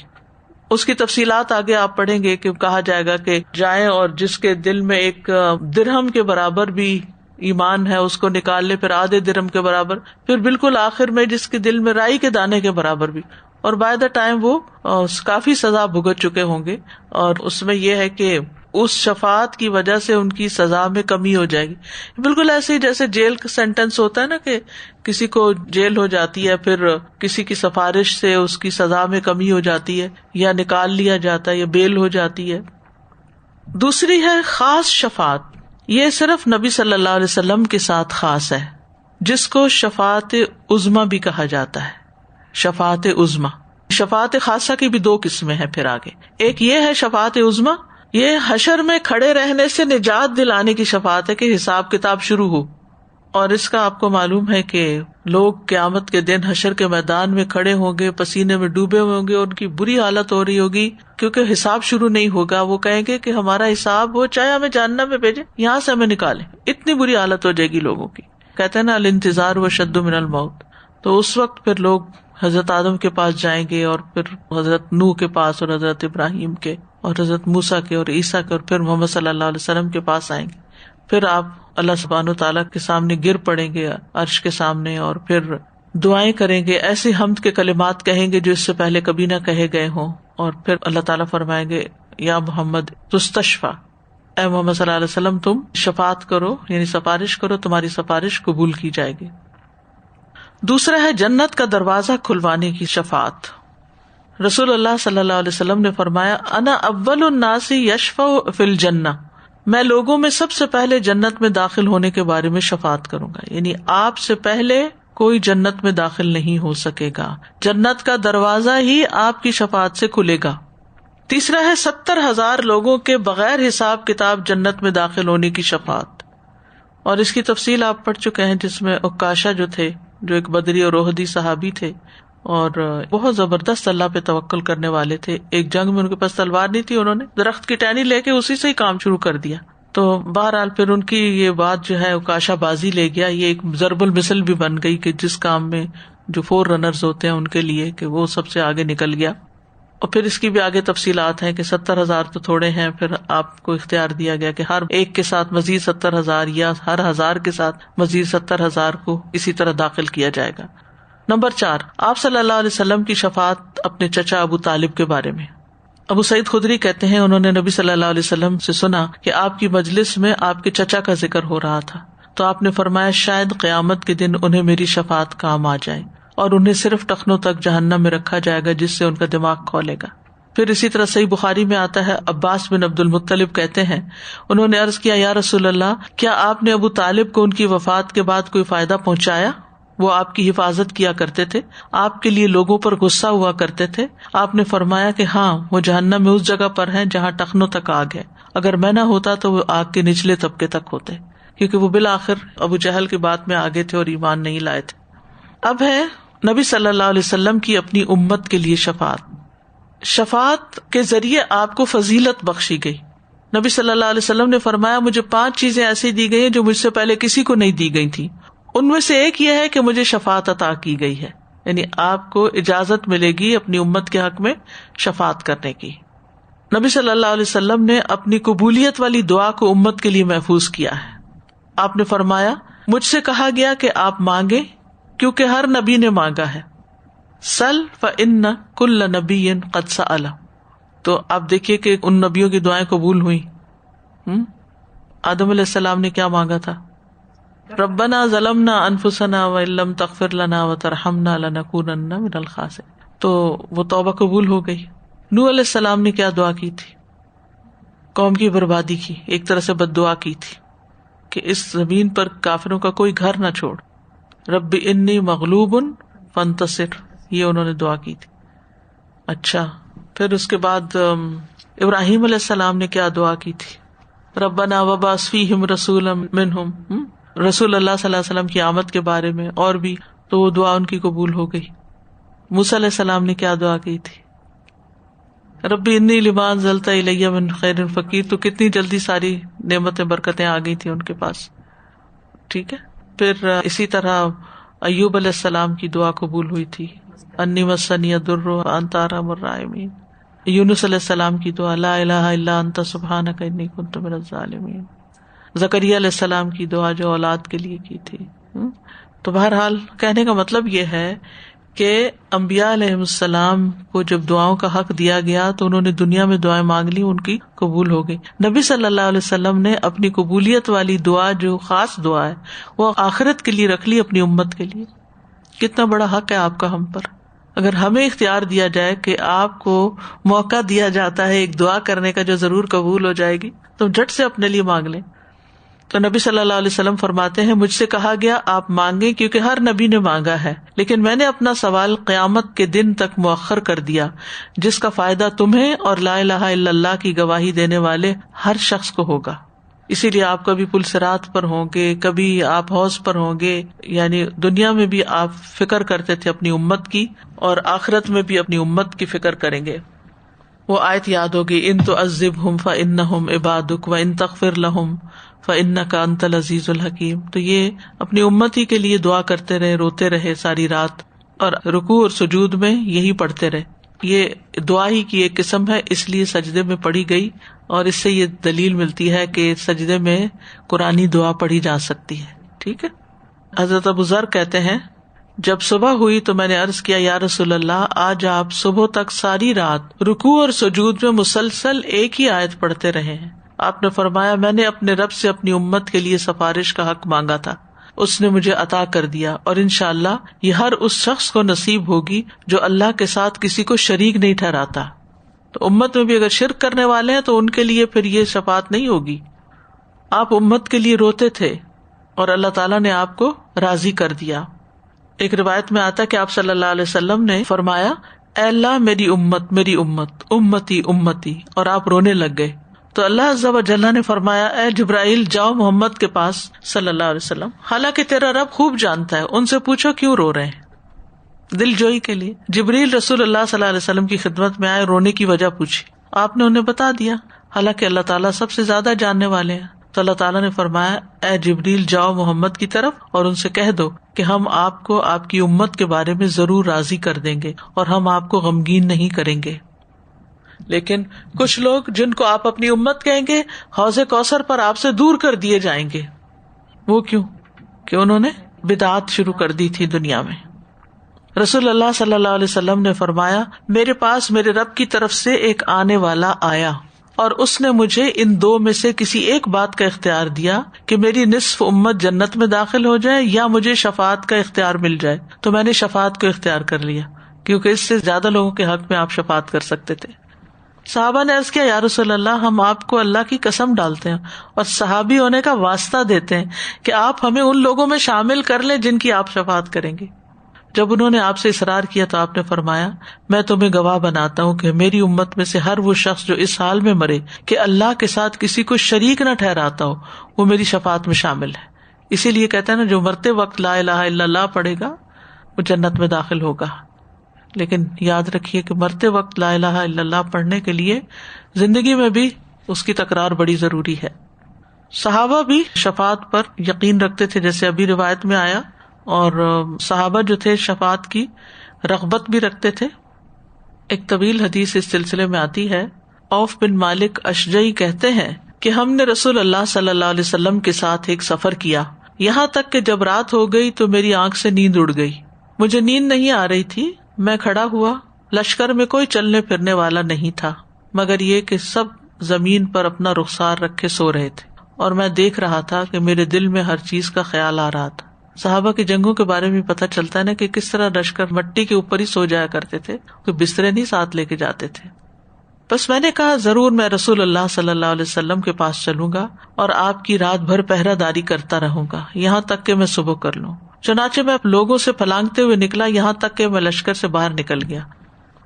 اس کی تفصیلات آگے آپ پڑھیں گے کہ کہا جائے گا کہ جائیں اور جس کے دل میں ایک درہم کے برابر بھی ایمان ہے اس کو نکال لے، پھر آدھے درہم کے برابر، پھر بالکل آخر میں جس کے دل میں رائی کے دانے کے برابر بھی، اور بائی دا ٹائم وہ کافی سزا بھگت چکے ہوں گے. اور اس میں یہ ہے کہ اس شفاعت کی وجہ سے ان کی سزا میں کمی ہو جائے گی. بالکل ایسے ہی جیسے جیل کا سینٹینس ہوتا ہے نا، کہ کسی کو جیل ہو جاتی ہے، پھر کسی کی سفارش سے اس کی سزا میں کمی ہو جاتی ہے، یا نکال لیا جاتا ہے، یا بیل ہو جاتی ہے. دوسری ہے خاص شفاعت. یہ صرف نبی صلی اللہ علیہ وسلم کے ساتھ خاص ہے، جس کو شفاعت عظمی بھی کہا جاتا ہے. شفاعت عظمی، شفاعت خاصہ کی بھی 2 قسمیں ہیں. پھر آگے ایک یہ ہے شفاعت عظمی، یہ حشر میں کھڑے رہنے سے نجات دلانے کی شفاعت ہے کہ حساب کتاب شروع ہو. اور اس کا آپ کو معلوم ہے کہ لوگ قیامت کے دن حشر کے میدان میں کھڑے ہوں گے، پسینے میں ڈوبے ہوئے ہوں گے، ان کی بری حالت ہو رہی ہوگی کیونکہ حساب شروع نہیں ہوگا. وہ کہیں گے کہ ہمارا حساب ہو، چاہے ہمیں جہنم میں بھیجے، یہاں سے ہمیں نکالیں. اتنی بری حالت ہو جائے گی لوگوں کی. کہتے ہیں نا الانتظار واشد من الموت. تو اس وقت پھر لوگ حضرت آدم کے پاس جائیں گے، اور پھر حضرت نوح کے پاس، اور حضرت ابراہیم کے، اور حضرت موسیٰ کے، اور عیسیٰ کے، اور پھر محمد صلی اللہ علیہ وسلم کے پاس آئیں گے. پھر آپ اللہ سبحانہ وتعالیٰ کے سامنے گر پڑیں گے، عرش کے سامنے، اور پھر دعائیں کریں گے، ایسے حمد کے کلمات کہیں گے جو اس سے پہلے کبھی نہ کہے گئے ہوں. اور پھر اللہ تعالیٰ فرمائیں گے یا محمد تستشفیٰ، اے محمد صلی اللہ علیہ وسلم تم شفاعت کرو، یعنی سفارش کرو، تمہاری سفارش قبول کی جائے گی. دوسرا ہے جنت کا دروازہ کھلوانے کی شفاعت. رسول اللہ صلی اللہ علیہ وسلم نے فرمایا انا اول الناس یشفع فی الجنہ، میں لوگوں میں سب سے پہلے جنت میں داخل ہونے کے بارے میں شفاعت کروں گا. یعنی آپ سے پہلے کوئی جنت میں داخل نہیں ہو سکے گا، جنت کا دروازہ ہی آپ کی شفاعت سے کھلے گا. تیسرا ہے 70,000 لوگوں کے بغیر حساب کتاب جنت میں داخل ہونے کی شفاعت. اور اس کی تفصیل آپ پڑھ چکے ہیں، جس میں عکاشہ جو تھے، جو ایک بدری اور احدی صحابی تھے، اور بہت زبردست اللہ پہ توکل کرنے والے تھے. ایک جنگ میں ان کے پاس تلوار نہیں تھی، انہوں نے درخت کی ٹہنی لے کے اسی سے ہی کام شروع کر دیا. تو بہرحال پھر ان کی یہ بات جو ہے عکاشہ بازی لے گیا. یہ ایک ضرب المثل بھی بن گئی کہ جس کام میں جو 4 رنرز ہوتے ہیں ان کے لیے، کہ وہ سب سے آگے نکل گیا. اور پھر اس کی بھی آگے تفصیلات ہیں کہ 70,000 تو تھوڑے ہیں، پھر آپ کو اختیار دیا گیا کہ ہر ایک کے ساتھ مزید 70,000 یا ہر 1000 کے ساتھ مزید 70,000 کو اسی طرح داخل کیا جائے گا. نمبر 4، آپ صلی اللہ علیہ وسلم کی شفاعت اپنے چچا ابو طالب کے بارے میں. ابو سعید خدری کہتے ہیں انہوں نے نبی صلی اللہ علیہ وسلم سے سنا کہ آپ کی مجلس میں آپ کے چچا کا ذکر ہو رہا تھا، تو آپ نے فرمایا شاید قیامت کے دن انہیں میری شفاعت کام آ جائے، اور انہیں صرف ٹخنوں تک جہنم میں رکھا جائے گا جس سے ان کا دماغ کھولے گا. پھر اسی طرح صحیح بخاری میں آتا ہے، عباس بن عبد المطلب کہتے ہیں انہوں نے عرض کیا یا رسول اللہ، کیا آپ نے ابو طالب کو ان کی وفات کے بعد کوئی فائدہ پہنچایا؟ وہ آپ کی حفاظت کیا کرتے تھے، آپ کے لیے لوگوں پر غصہ ہوا کرتے تھے. آپ نے فرمایا کہ ہاں، وہ جہنم میں اس جگہ پر ہیں جہاں ٹخنوں تک آگ ہے. اگر میں نہ ہوتا تو وہ آگ کے نچلے طبقے تک ہوتے، کیونکہ وہ بالآخر ابو جہل کی بات میں آگے تھے اور ایمان نہیں لائے تھے. اب ہے نبی صلی اللہ علیہ وسلم کی اپنی امت کے لیے شفاعت. شفاعت کے ذریعے آپ کو فضیلت بخشی گئی. نبی صلی اللہ علیہ وسلم نے فرمایا مجھے 5 چیزیں ایسی دی گئی ہیں جو مجھ سے پہلے کسی کو نہیں دی گئی تھی. ان میں سے ایک یہ ہے کہ مجھے شفاعت عطا کی گئی ہے، یعنی آپ کو اجازت ملے گی اپنی امت کے حق میں شفاعت کرنے کی. نبی صلی اللہ علیہ وسلم نے اپنی قبولیت والی دعا کو امت کے لیے محفوظ کیا ہے. آپ نے فرمایا مجھ سے کہا گیا کہ آپ مانگیں کیونکہ ہر نبی نے مانگا ہے. سل فإن کل نبی قد سأل. تو آپ دیکھیے کہ ان نبیوں کی دعائیں قبول ہوئی. آدم علیہ السلام نے کیا مانگا تھا؟ ربنا ظلمنا انفسنا وان لم تغفر لنا وترحمنا لنکونن من الخاسرین. تو وہ توبہ قبول ہو گئی. نوح علیہ السلام نے کیا دعا کی تھی؟ قوم کی بربادی کی، ایک طرح سے بد دعا کی تھی کہ اس زمین پر کافروں کا کوئی گھر نہ چھوڑ. رب انی مغلوب فانتصر، یہ انہوں نے دعا کی تھی. اچھا، پھر اس کے بعد ابراہیم علیہ السلام نے کیا دعا کی تھی؟ ربنا وبعث فیہم رسولا منہم، رسول اللہ صلی اللہ علیہ وسلم کی آمد کے بارے میں اور بھی، تو وہ دعا ان کی قبول ہو گئی. موسیٰ علیہ السلام نے کیا دعا کی تھی؟ ربی انی لما انزلت الی من خیر فقیر. تو کتنی جلدی ساری نعمتیں برکتیں آ گئی تھی ان کے پاس. ٹھیک ہے. پھر اسی طرح ایوب علیہ السلام کی دعا قبول ہوئی تھی، انی مسنی الضر وانت ارحم الراحمین. یونس علیہ السلام کی دعا لا الہ الا انت سبحانک انی کنت من الظالمین. زکریا علیہ السلام کی دعا جو اولاد کے لیے کی تھی. تو بہرحال کہنے کا مطلب یہ ہے کہ انبیاء علیہ السلام کو جب دعاؤں کا حق دیا گیا تو انہوں نے دنیا میں دعائیں مانگ لی، ان کی قبول ہو گئی. نبی صلی اللہ علیہ وسلم نے اپنی قبولیت والی دعا جو خاص دعا ہے وہ آخرت کے لیے رکھ لی، اپنی امت کے لیے. کتنا بڑا حق ہے آپ کا ہم پر. اگر ہمیں اختیار دیا جائے کہ آپ کو موقع دیا جاتا ہے ایک دعا کرنے کا جو ضرور قبول ہو جائے گی، تو جھٹ سے اپنے لیے مانگ لیں. تو نبی صلی اللہ علیہ وسلم فرماتے ہیں مجھ سے کہا گیا آپ مانگیں کیونکہ ہر نبی نے مانگا ہے، لیکن میں نے اپنا سوال قیامت کے دن تک مؤخر کر دیا جس کا فائدہ تمہیں اور لا الہ الا اللہ کی گواہی دینے والے ہر شخص کو ہوگا. اسی لیے آپ کبھی پل صراط پر ہوں گے، کبھی آپ حوض پر ہوں گے. یعنی دنیا میں بھی آپ فکر کرتے تھے اپنی امت کی، اور آخرت میں بھی اپنی امت کی فکر کریں گے. وہ آیت یاد ہوگی ان تعذبہم فانہم عبادک وان تغفر لہم فانک انت العزیز الحکیم. تو یہ اپنی امت ہی کے لیے دعا کرتے رہے، روتے رہے ساری رات، اور رکوع اور سجود میں یہی پڑھتے رہے. یہ دعا ہی کی ایک قسم ہے، اس لیے سجدے میں پڑھی گئی، اور اس سے یہ دلیل ملتی ہے کہ سجدے میں قرآنی دعا پڑھی جا سکتی ہے. ٹھیک ہے. حضرت ابو ذر کہتے ہیں جب صبح ہوئی تو میں نے عرض کیا یا رسول اللہ آج آپ صبح تک ساری رات رکوع اور سجود میں مسلسل ایک ہی آیت پڑھتے رہے ہیں. آپ نے فرمایا میں نے اپنے رب سے اپنی امت کے لیے سفارش کا حق مانگا تھا، اس نے مجھے عطا کر دیا، اور انشاءاللہ یہ ہر اس شخص کو نصیب ہوگی جو اللہ کے ساتھ کسی کو شریک نہیں ٹھہراتا. تو امت میں بھی اگر شرک کرنے والے ہیں تو ان کے لیے پھر یہ شفاعت نہیں ہوگی. آپ امت کے لیے روتے تھے اور اللہ تعالیٰ نے آپ کو راضی کر دیا. ایک روایت میں آتا کہ آپ صلی اللہ علیہ وسلم نے فرمایا اے اللہ میری امت میری امت امتی امتی، اور آپ رونے لگ گئے. تو اللہ عز و جل نے فرمایا اے جبرائیل جاؤ محمد کے پاس صلی اللہ علیہ وسلم، حالانکہ تیرا رب خوب جانتا ہے، ان سے پوچھو کیوں رو رہے ہیں. دل جوئی کے لیے جبریل رسول اللہ صلی اللہ علیہ وسلم کی خدمت میں آئے، رونے کی وجہ پوچھی، آپ نے انہیں بتا دیا، حالانکہ اللہ تعالیٰ سب سے زیادہ جاننے والے ہیں. تو اللہ تعالیٰ نے فرمایا اے جبریل جاؤ محمد کی طرف اور ان سے کہہ دو کہ ہم آپ کو آپ کی امت کے بارے میں ضرور راضی کر دیں گے اور ہم آپ کو غمگین نہیں کریں گے. لیکن کچھ لوگ جن کو آپ اپنی امت کہیں گے حوض کوثر پر آپ سے دور کر دیے جائیں گے. وہ کیوں؟ کہ انہوں نے بدعات شروع کر دی تھی دنیا میں. رسول اللہ صلی اللہ علیہ وسلم نے فرمایا میرے پاس میرے رب کی طرف سے ایک آنے والا آیا اور اس نے مجھے ان دو میں سے کسی ایک بات کا اختیار دیا کہ میری نصف امت جنت میں داخل ہو جائے یا مجھے شفاعت کا اختیار مل جائے. تو میں نے شفاعت کو اختیار کر لیا کیونکہ اس سے زیادہ لوگوں کے حق میں آپ شفاعت کر سکتے تھے. صحابہ نے عرض کیا یا رسول اللہ ہم آپ کو اللہ کی قسم ڈالتے ہیں اور صحابی ہونے کا واسطہ دیتے ہیں کہ آپ ہمیں ان لوگوں میں شامل کر لیں جن کی آپ شفاعت کریں گے. جب انہوں نے آپ سے اصرار کیا تو آپ نے فرمایا میں تمہیں گواہ بناتا ہوں کہ میری امت میں سے ہر وہ شخص جو اس حال میں مرے کہ اللہ کے ساتھ کسی کو شریک نہ ٹھہراتا ہو وہ میری شفاعت میں شامل ہے. اسی لیے کہتے ہیں نا جو مرتے وقت لا الہ الا اللہ پڑھے گا وہ جنت میں داخل ہوگا. لیکن یاد رکھیے کہ مرتے وقت لا الہ الا اللہ پڑھنے کے لیے زندگی میں بھی اس کی تکرار بڑی ضروری ہے. صحابہ بھی شفاعت پر یقین رکھتے تھے جیسے ابھی روایت میں آیا، اور صحابہ جو تھے شفاعت کی رغبت بھی رکھتے تھے. ایک طویل حدیث اس سلسلے میں آتی ہے. عوف بن مالک اشجعی کہتے ہیں کہ ہم نے رسول اللہ صلی اللہ علیہ وسلم کے ساتھ ایک سفر کیا، یہاں تک کہ جب رات ہو گئی تو میری آنکھ سے نیند اڑ گئی. مجھے نیند نہیں آ رہی تھی. میں کھڑا ہوا. لشکر میں کوئی چلنے پھرنے والا نہیں تھا مگر یہ کہ سب زمین پر اپنا رخسار رکھے سو رہے تھے، اور میں دیکھ رہا تھا کہ میرے دل میں ہر چیز کا خیال آ رہا تھا. صحابہ کی جنگوں کے بارے میں پتہ چلتا ہے نا کہ کس طرح لشکر مٹی کے اوپر ہی سو جایا کرتے تھے، کوئی بسترے نہیں ساتھ لے کے جاتے تھے. بس میں نے کہا ضرور میں رسول اللہ صلی اللہ علیہ وسلم کے پاس چلوں گا اور آپ کی رات بھر پہرہ داری کرتا رہوں گا یہاں تک کہ میں صبح کر لوں. چنانچہ میں لوگوں سے پھلانگتے ہوئے نکلا یہاں تک کہ میں لشکر سے باہر نکل گیا.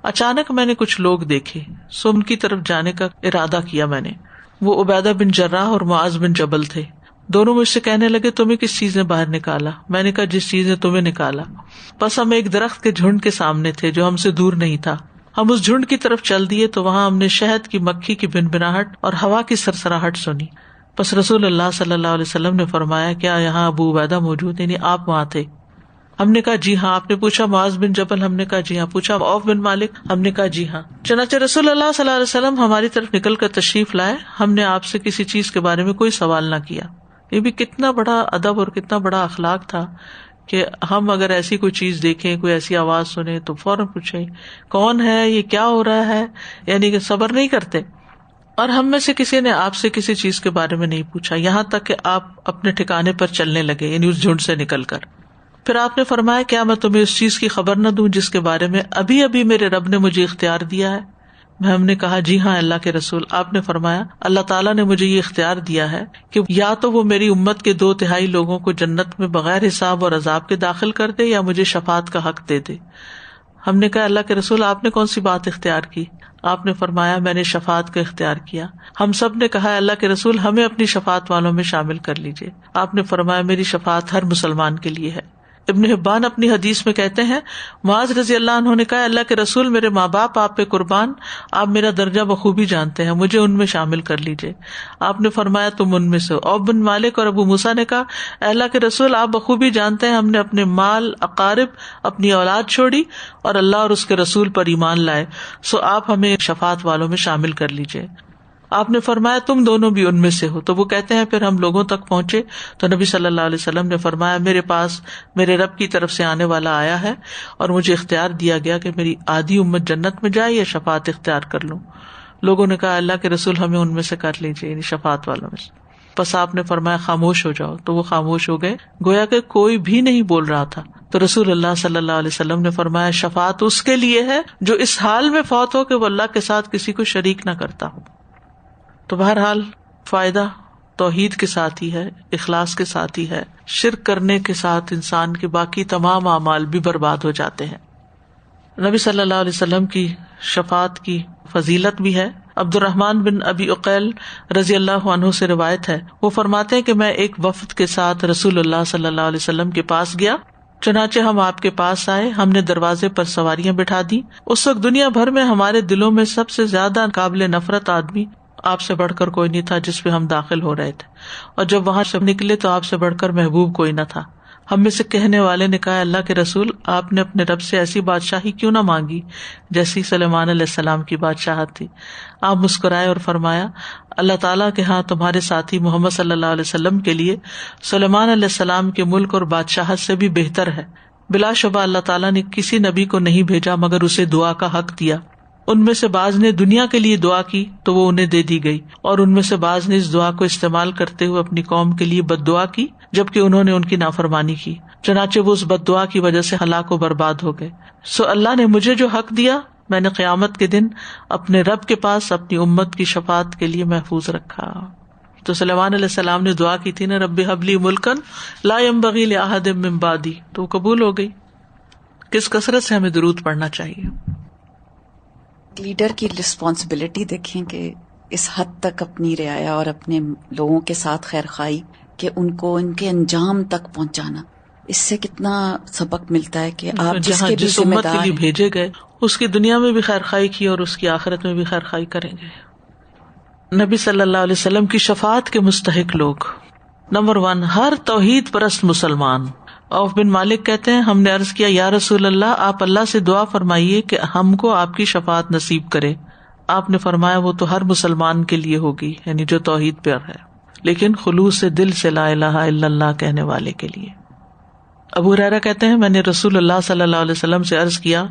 اچانک میں نے کچھ لوگ دیکھے، سو ان کی طرف جانے کا ارادہ کیا میں نے. وہ عبیدہ بن جراح اور معاذ بن جبل تھے. دونوں مجھ سے کہنے لگے تمہیں کس چیز نے باہر نکالا؟ میں نے کہا جس چیز نے تمہیں نکالا. بس ہم ایک درخت کے جھنڈ کے سامنے تھے جو ہم سے دور نہیں تھا. ہم اس جھنڈ کی طرف چل دیے تو وہاں ہم نے شہد کی مکھی کی بنبناہٹ اور ہوا کی سرسراہٹ سنی. بس رسول اللہ صلی اللہ علیہ وسلم نے فرمایا کیا یہاں ابو عبیدہ موجود؟ یعنی آپ وہاں تھے؟ ہم نے کہا جی ہاں. آپ نے پوچھا معاذ بن جبل؟ ہم نے کہا جی ہاں. پوچھا عوف بن مالک؟ ہم نے کہا جی ہاں. چنانچہ رسول اللہ صلی اللہ علیہ وسلم ہماری طرف نکل کر تشریف لائے. ہم نے آپ سے کسی چیز کے بارے میں کوئی سوال نہ کیا. یہ بھی کتنا بڑا ادب اور کتنا بڑا اخلاق تھا کہ ہم اگر ایسی کوئی چیز دیکھیں، کوئی ایسی آواز سنیں تو فوراً پوچھیں کون ہے، یہ کیا ہو رہا ہے، یعنی کہ صبر نہیں کرتے. اور ہم میں سے کسی نے آپ سے کسی چیز کے بارے میں نہیں پوچھا یہاں تک کہ آپ اپنے ٹھکانے پر چلنے لگے، یعنی اس جھنڈ سے نکل کر. پھر آپ نے فرمایا کیا میں تمہیں اس چیز کی خبر نہ دوں جس کے بارے میں ابھی ابھی میرے رب نے مجھے اختیار دیا ہے؟ ہم نے کہا جی ہاں اللہ کے رسول. آپ نے فرمایا اللہ تعالیٰ نے مجھے یہ اختیار دیا ہے کہ یا تو وہ میری امت کے 2/3 لوگوں کو جنت میں بغیر حساب اور عذاب کے داخل کر دے یا مجھے شفاعت کا حق دے دے. ہم نے کہا اللہ کے رسول آپ نے کون سی بات اختیار کی؟ آپ نے فرمایا میں نے شفاعت کا اختیار کیا. ہم سب نے کہا اللہ کے رسول ہمیں اپنی شفاعت والوں میں شامل کر لیجیے. آپ نے فرمایا میری شفاعت ہر مسلمان کے لیے ہے. ابن حبان اپنی حدیث میں کہتے ہیں معاذ رضی اللہ عنہ نے کہا اللہ کے رسول میرے ماں باپ آپ پہ قربان، آپ میرا درجہ بخوبی جانتے ہیں، مجھے ان میں شامل کر لیجیے. آپ نے فرمایا تم ان میں سے. عوف بن مالک اور ابو موسیٰ نے کہا اللہ کے رسول آپ بخوبی جانتے ہیں ہم نے اپنے مال، اقارب، اپنی اولاد چھوڑی اور اللہ اور اس کے رسول پر ایمان لائے، سو آپ ہمیں شفاعت والوں میں شامل کر لیجیے. آپ نے فرمایا تم دونوں بھی ان میں سے ہو. تو وہ کہتے ہیں پھر ہم لوگوں تک پہنچے تو نبی صلی اللہ علیہ وسلم نے فرمایا میرے پاس میرے رب کی طرف سے آنے والا آیا ہے اور مجھے اختیار دیا گیا کہ میری آدھی امت جنت میں جائے یا شفاعت اختیار کر لوں. لوگوں نے کہا اللہ کے رسول ہمیں ان میں سے کر لیجیے، یعنی شفاعت والوں میں سے. بس آپ نے فرمایا خاموش ہو جاؤ، تو وہ خاموش ہو گئے، گویا کہ کوئی بھی نہیں بول رہا تھا. تو رسول اللہ صلی اللہ علیہ وسلم نے فرمایا شفاعت اس کے لیے ہے جو اس حال میں فوت ہو کہ وہ اللہ کے ساتھ کسی کو شریک نہ کرتا ہو. تو بہرحال فائدہ توحید کے ساتھ ہی ہے، اخلاص کے ساتھ ہی ہے. شرک کرنے کے ساتھ انسان کے باقی تمام اعمال بھی برباد ہو جاتے ہیں. نبی صلی اللہ علیہ وسلم کی شفاعت کی فضیلت بھی ہے. عبد الرحمن بن ابی عقیل رضی اللہ عنہ سے روایت ہے، وہ فرماتے ہیں کہ میں ایک وفد کے ساتھ رسول اللہ صلی اللہ علیہ وسلم کے پاس گیا. چنانچہ ہم آپ کے پاس آئے، ہم نے دروازے پر سواریاں بٹھا دی. اس وقت دنیا بھر میں ہمارے دلوں میں سب سے زیادہ قابل نفرت آدمی آپ سے بڑھ کر کوئی نہیں تھا جس پہ ہم داخل ہو رہے تھے، اور جب وہاں سے نکلے تو آپ سے بڑھ کر محبوب کوئی نہ تھا. ہم میں سے کہنے والے نے کہا اللہ کے رسول آپ نے اپنے رب سے ایسی بادشاہی کیوں نہ مانگی جیسی سلیمان علیہ السلام کی بادشاہت تھی. آپ مسکرائے اور فرمایا اللہ تعالیٰ کے ہاں تمہارے ساتھی محمد صلی اللہ علیہ وسلم کے لیے سلیمان علیہ السلام کے ملک اور بادشاہت سے بھی بہتر ہے. بلا شبہ اللہ تعالیٰ نے کسی نبی کو نہیں بھیجا مگر اسے دعا کا حق دیا. ان میں سے بعض نے دنیا کے لیے دعا کی تو وہ انہیں دے دی گئی، اور ان میں سے بعض نے اس دعا کو استعمال کرتے ہوئے اپنی قوم کے لیے بد دعا کی جبکہ انہوں نے ان کی نافرمانی کی. چنانچہ وہ اس بد دعا کی وجہ سے ہلاک و برباد ہو گئے. سو اللہ نے مجھے جو حق دیا میں نے قیامت کے دن اپنے رب کے پاس اپنی امت کی شفاعت کے لیے محفوظ رکھا. تو سلیمان علیہ السلام نے دعا کی تھی نا رب ہب لی ملکا لا ينبغی لأحد من بعدی، تو وہ قبول ہو گئی. کس کثرت سے ہمیں درود پڑھنا چاہیے. لیڈر کی رسپانسبلٹی دیکھیں کہ اس حد تک اپنی رعایا اور اپنے لوگوں کے ساتھ خیر خواہی کہ ان کو ان کے انجام تک پہنچانا. اس سے کتنا سبق ملتا ہے کہ آپ جس کے بھی جس ذمہ امت کے دار لیے ہیں بھیجے گئے اس کی دنیا میں بھی خیر خواہی کی اور اس کی آخرت میں بھی خیر خواہی کریں گے. نبی صلی اللہ علیہ وسلم کی شفاعت کے مستحق لوگ. نمبر 1، ہر توحید پرست مسلمان. عوف بن مالک کہتے ہیں ہم نے عرض کیا یا رسول اللہ، آپ اللہ سے دعا فرمائیے کہ ہم کو آپ کی شفاعت نصیب کرے. آپ نے فرمایا وہ تو ہر مسلمان کے لیے ہوگی، یعنی جو توحید پر ہے، لیکن خلوص سے دل سے لا الہ الا اللہ کہنے والے کے لیے. ابو ہریرہ کہتے ہیں میں نے رسول اللہ صلی اللہ علیہ وسلم سے عرض کیا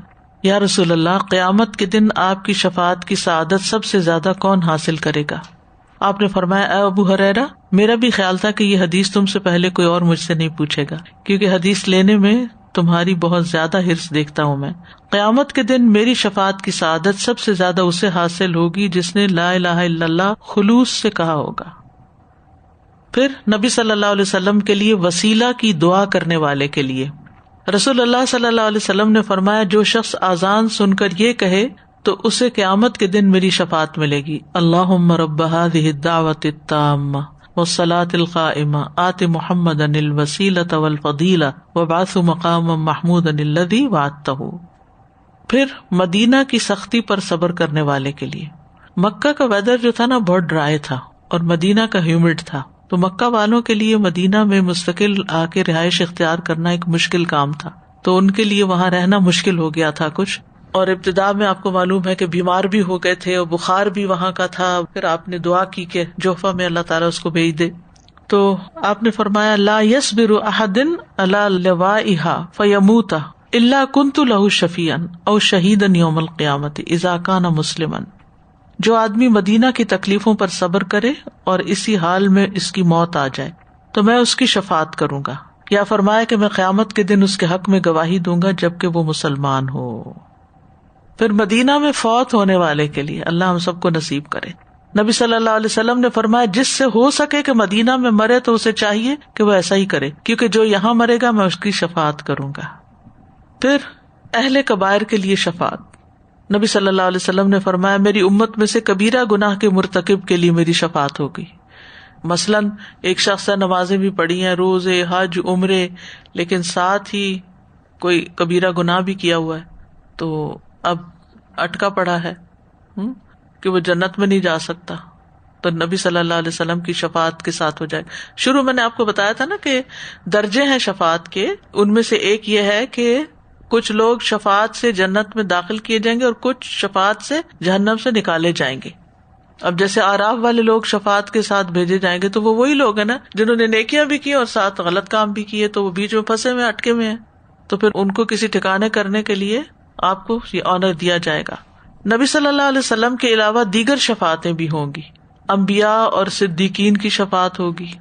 یا رسول اللہ، قیامت کے دن آپ کی شفاعت کی سعادت سب سے زیادہ کون حاصل کرے گا؟ آپ نے فرمایا اے ابو ہریرہ، میرا بھی خیال تھا کہ یہ حدیث تم سے پہلے کوئی اور مجھ سے نہیں پوچھے گا، کیونکہ حدیث لینے میں تمہاری بہت زیادہ حرص دیکھتا ہوں میں. قیامت کے دن میری شفاعت کی سعادت سب سے زیادہ اسے حاصل ہوگی جس نے لا الہ الا اللہ خلوص سے کہا ہوگا. پھر نبی صلی اللہ علیہ وسلم کے لیے وسیلہ کی دعا کرنے والے کے لیے رسول اللہ صلی اللہ علیہ وسلم نے فرمایا جو شخص اذان سن کر یہ کہے تو اسے قیامت کے دن میری شفاعت ملے گی. اللہم رب هذه الدعوة التامة والصلاة القائمة آت محمدا الوسیلة والفضیلة وابعثه مقاما محمودا الذی وعدته. پھر مدینہ کی سختی پر صبر کرنے والے کے لیے. مکہ کا ویدر جو تھا نا بہت ڈرائی تھا اور مدینہ کا ہیومڈ تھا، تو مکہ والوں کے لیے مدینہ میں مستقل آ کے رہائش اختیار کرنا ایک مشکل کام تھا، تو ان کے لیے وہاں رہنا مشکل ہو گیا تھا کچھ. اور ابتدا میں آپ کو معلوم ہے کہ بیمار بھی ہو گئے تھے اور بخار بھی وہاں کا تھا. پھر آپ نے دعا کی کہ جوفہ میں اللہ تعالیٰ اس کو بھیج دے. تو آپ نے فرمایا لا يصبر احد على لوائها فيموت الا كنت له شفيعا او شهيدا يوم القيامة اذا كان مسلما. جو آدمی مدینہ کی تکلیفوں پر صبر کرے اور اسی حال میں اس کی موت آ جائے تو میں اس کی شفاعت کروں گا، یا فرمایا کہ میں قیامت کے دن اس کے حق میں گواہی دوں گا جبکہ وہ مسلمان ہو. پھر مدینہ میں فوت ہونے والے کے لیے اللہ ہم سب کو نصیب کرے. نبی صلی اللہ علیہ وسلم نے فرمایا جس سے ہو سکے کہ مدینہ میں مرے تو اسے چاہیے کہ وہ ایسا ہی کرے، کیونکہ جو یہاں مرے گا میں اس کی شفاعت کروں گا. پھر اہل کبائر کے لیے شفاعت. نبی صلی اللہ علیہ وسلم نے فرمایا میری امت میں سے کبیرہ گناہ کے مرتکب کے لیے میری شفاعت ہوگی. مثلاً ایک شخص نے نمازیں بھی پڑھی ہیں، روزے، حج، عمرے، لیکن ساتھ ہی کوئی کبیرہ گناہ بھی کیا ہوا ہے، تو اب اٹکا پڑا ہے کہ وہ جنت میں نہیں جا سکتا، تو نبی صلی اللہ علیہ وسلم کی شفاعت کے ساتھ ہو جائے. شروع میں نے آپ کو بتایا تھا نا کہ درجے ہیں شفاعت کے، ان میں سے ایک یہ ہے کہ کچھ لوگ شفاعت سے جنت میں داخل کیے جائیں گے اور کچھ شفاعت سے جہنم سے نکالے جائیں گے. اب جیسے آراف والے لوگ شفاعت کے ساتھ بھیجے جائیں گے تو وہ وہی لوگ ہیں نا جنہوں نے نیکیاں بھی کی اور ساتھ غلط کام بھی کیے، تو وہ بیچ میں پھنسے ہوئے اٹکے میں ہیں، تو پھر ان کو کسی ٹھکانے کرنے کے لیے آپ کو یہ آنر دیا جائے گا. نبی صلی اللہ علیہ وسلم کے علاوہ دیگر شفاعتیں بھی ہوں گی. انبیاء اور صدیقین کی شفاعت ہوگی.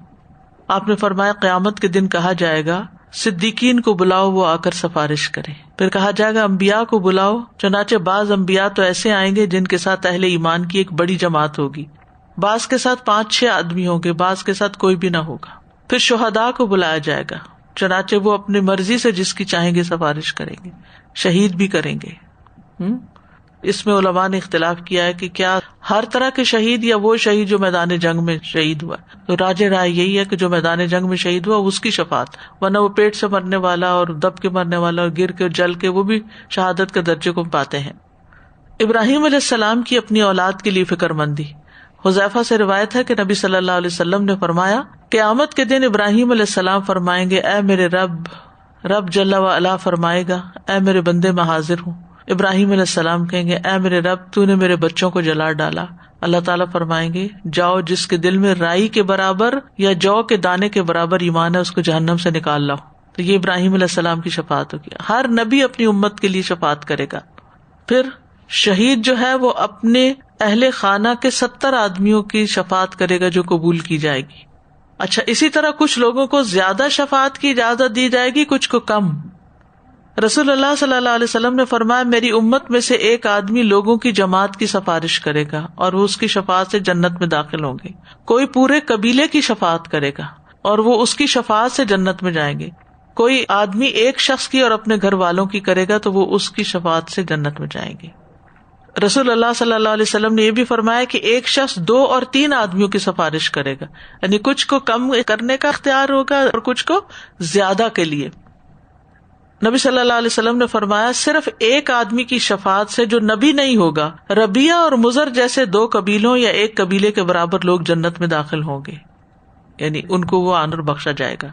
آپ نے فرمایا قیامت کے دن کہا جائے گا صدیقین کو بلاؤ وہ آ کر سفارش کریں. پھر کہا جائے گا انبیاء کو بلاؤ، چنانچہ بعض انبیاء تو ایسے آئیں گے جن کے ساتھ اہل ایمان کی ایک بڑی جماعت ہوگی، بعض کے ساتھ 5-6 آدمی ہوں گے، بعض کے ساتھ کوئی بھی نہ ہوگا. پھر شہداء کو بلایا جائے گا، چنانچہ وہ اپنی مرضی سے جس کی چاہیں گے سفارش کریں گے، شہید بھی کریں گے. اس میں علماء نے اختلاف کیا ہے کہ کیا ہر طرح کے شہید یا وہ شہید جو میدان جنگ میں شہید ہوا، تو راجح رائے یہی ہے کہ جو میدان جنگ میں شہید ہوا اس کی شفاعت، ورنہ وہ پیٹ سے مرنے والا اور دب کے مرنے والا اور گر کے جل کے وہ بھی شہادت کے درجے کو پاتے ہیں. ابراہیم علیہ السلام کی اپنی اولاد کے لیے فکر مندی. حذیفہ سے روایت ہے کہ نبی صلی اللہ علیہ وسلم نے فرمایا قیامت کے دن ابراہیم علیہ السلام فرمائیں گے اے میرے رب جل و علا فرمائے گا اے میرے بندے میں حاضر ہوں. ابراہیم علیہ السلام کہیں گے اے میرے رب تو نے میرے بچوں کو جلا ڈالا. اللہ تعالیٰ فرمائیں گے جاؤ جس کے دل میں رائی کے برابر یا جو کے دانے کے برابر ایمان ہے اس کو جہنم سے نکال لاؤ. تو یہ ابراہیم علیہ السلام کی شفاعت ہوگی. ہر نبی اپنی امت کے لیے شفاعت کرے گا. پھر شہید جو ہے وہ اپنے اہل خانہ کے 70 آدمیوں کی شفاعت کرے گا جو قبول کی جائے گی. اچھا، اسی طرح کچھ لوگوں کو زیادہ شفاعت کی اجازت دی جائے گی، کچھ کو کم. رسول اللہ صلی اللہ علیہ وسلم نے فرمایا میری امت میں سے ایک آدمی لوگوں کی جماعت کی سفارش کرے گا اور وہ اس کی شفاعت سے جنت میں داخل ہوں گے. کوئی پورے قبیلے کی شفاعت کرے گا اور وہ اس کی شفاعت سے جنت میں جائیں گے. کوئی آدمی ایک شخص کی اور اپنے گھر والوں کی کرے گا تو وہ اس کی شفاعت سے جنت میں جائیں گے. رسول اللہ صلی اللہ علیہ وسلم نے یہ بھی فرمایا کہ ایک شخص 2 اور 3 آدمیوں کی سفارش کرے گا، یعنی کچھ کو کم کرنے کا اختیار ہوگا اور کچھ کو زیادہ کے لیے. نبی صلی اللہ علیہ وسلم نے فرمایا صرف ایک آدمی کی شفاعت سے جو نبی نہیں ہوگا، ربیہ اور مضر جیسے 2 قبیلوں یا ایک قبیلے کے برابر لوگ جنت میں داخل ہوں گے، یعنی ان کو وہ آنر بخشا جائے گا۔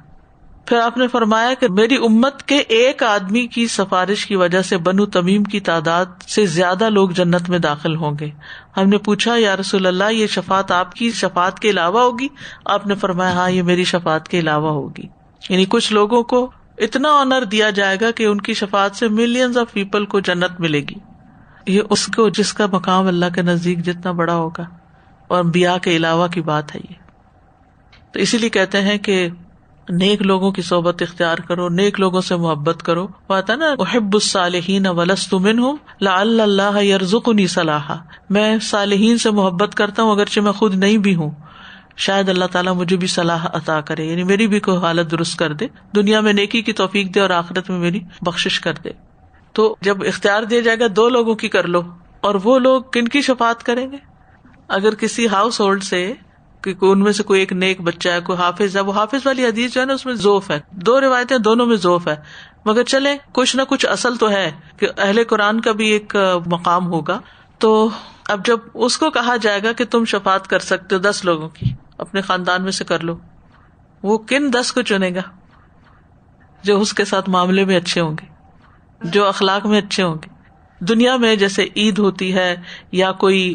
پھر آپ نے فرمایا کہ میری امت کے ایک آدمی کی سفارش کی وجہ سے بنو تمیم کی تعداد سے زیادہ لوگ جنت میں داخل ہوں گے۔ ہم نے پوچھا یا رسول اللہ یہ شفاعت آپ کی شفاعت کے علاوہ ہوگی؟ آپ نے فرمایا ہاں یہ میری شفاعت کے علاوہ ہوگی، یعنی کچھ لوگوں کو اتنا آنر دیا جائے گا کہ ان کی شفاعت سے ملینز آف پیپل کو جنت ملے گی۔ یہ اس کو جس کا مقام اللہ کے نزدیک جتنا بڑا ہوگا، اور انبیاء کے علاوہ کی بات ہے یہ۔ تو اسی لیے کہتے ہیں کہ نیک لوگوں کی صحبت اختیار کرو، نیک لوگوں سے محبت کرو۔ بات ہے نا احب الصالحین ولست منہم لعل اللہ یرزقنی صلاحا، میں صالحین سے محبت کرتا ہوں اگرچہ میں خود نہیں بھی ہوں، شاید اللہ تعالیٰ مجھے بھی صلاح عطا کرے، یعنی میری بھی کوئی حالت درست کر دے، دنیا میں نیکی کی توفیق دے اور آخرت میں میری بخشش کر دے۔ تو جب اختیار دیا جائے گا 2 لوگوں کی کر لو، اور وہ لوگ کن کی شفاعت کریں گے؟ اگر کسی ہاؤس ہولڈ سے کہ ان میں سے کوئی ایک نیک بچہ ہے، کوئی حافظ ہے، وہ حافظ والی حدیث جو ہے نا اس میں ضعف ہے، 2 روایتیں دونوں میں ضعف ہے، مگر چلے کچھ نہ کچھ اصل تو ہے کہ اہل قرآن کا بھی ایک مقام ہوگا۔ تو اب جب اس کو کہا جائے گا کہ تم شفاعت کر سکتے ہو 10 لوگوں کی، اپنے خاندان میں سے کر لو، وہ کن 10 کو چنے گا؟ جو اس کے ساتھ معاملے میں اچھے ہوں گے، جو اخلاق میں اچھے ہوں گے۔ دنیا میں جیسے عید ہوتی ہے یا کوئی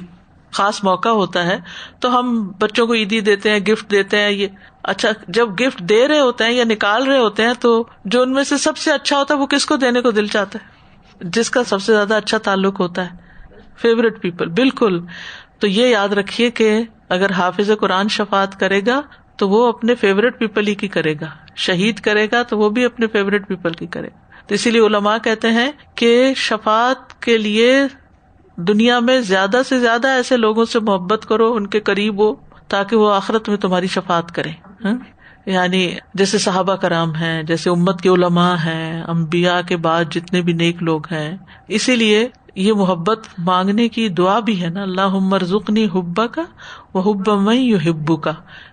خاص موقع ہوتا ہے تو ہم بچوں کو عیدی دیتے ہیں، گفٹ دیتے ہیں، یہ اچھا جب گفٹ دے رہے ہوتے ہیں یا نکال رہے ہوتے ہیں تو جو ان میں سے سب سے اچھا ہوتا ہے وہ کس کو دینے کو دل چاہتا ہے؟ جس کا سب سے زیادہ اچھا تعلق ہوتا ہے، فیوریٹ پیپل۔ بالکل، تو یہ یاد رکھیے کہ اگر حافظ قرآن شفاعت کرے گا تو وہ اپنے فیوریٹ پیپل ہی کی کرے گا، شہید کرے گا تو وہ بھی اپنے فیوریٹ پیپل کی کرے گا۔ تو اسی لیے علماء کہتے ہیں کہ شفاعت کے لیے دنیا میں زیادہ سے زیادہ ایسے لوگوں سے محبت کرو، ان کے قریب ہو، تاکہ وہ آخرت میں تمہاری شفاعت کریں۔ یعنی جیسے صحابہ کرام ہیں، جیسے امت کے علماء ہیں، انبیاء کے بعد جتنے بھی نیک لوگ ہیں۔ اسی لیے یہ محبت مانگنے کی دعا بھی ہے نا، اللہم ارزقنی حبک وحب من یحبک،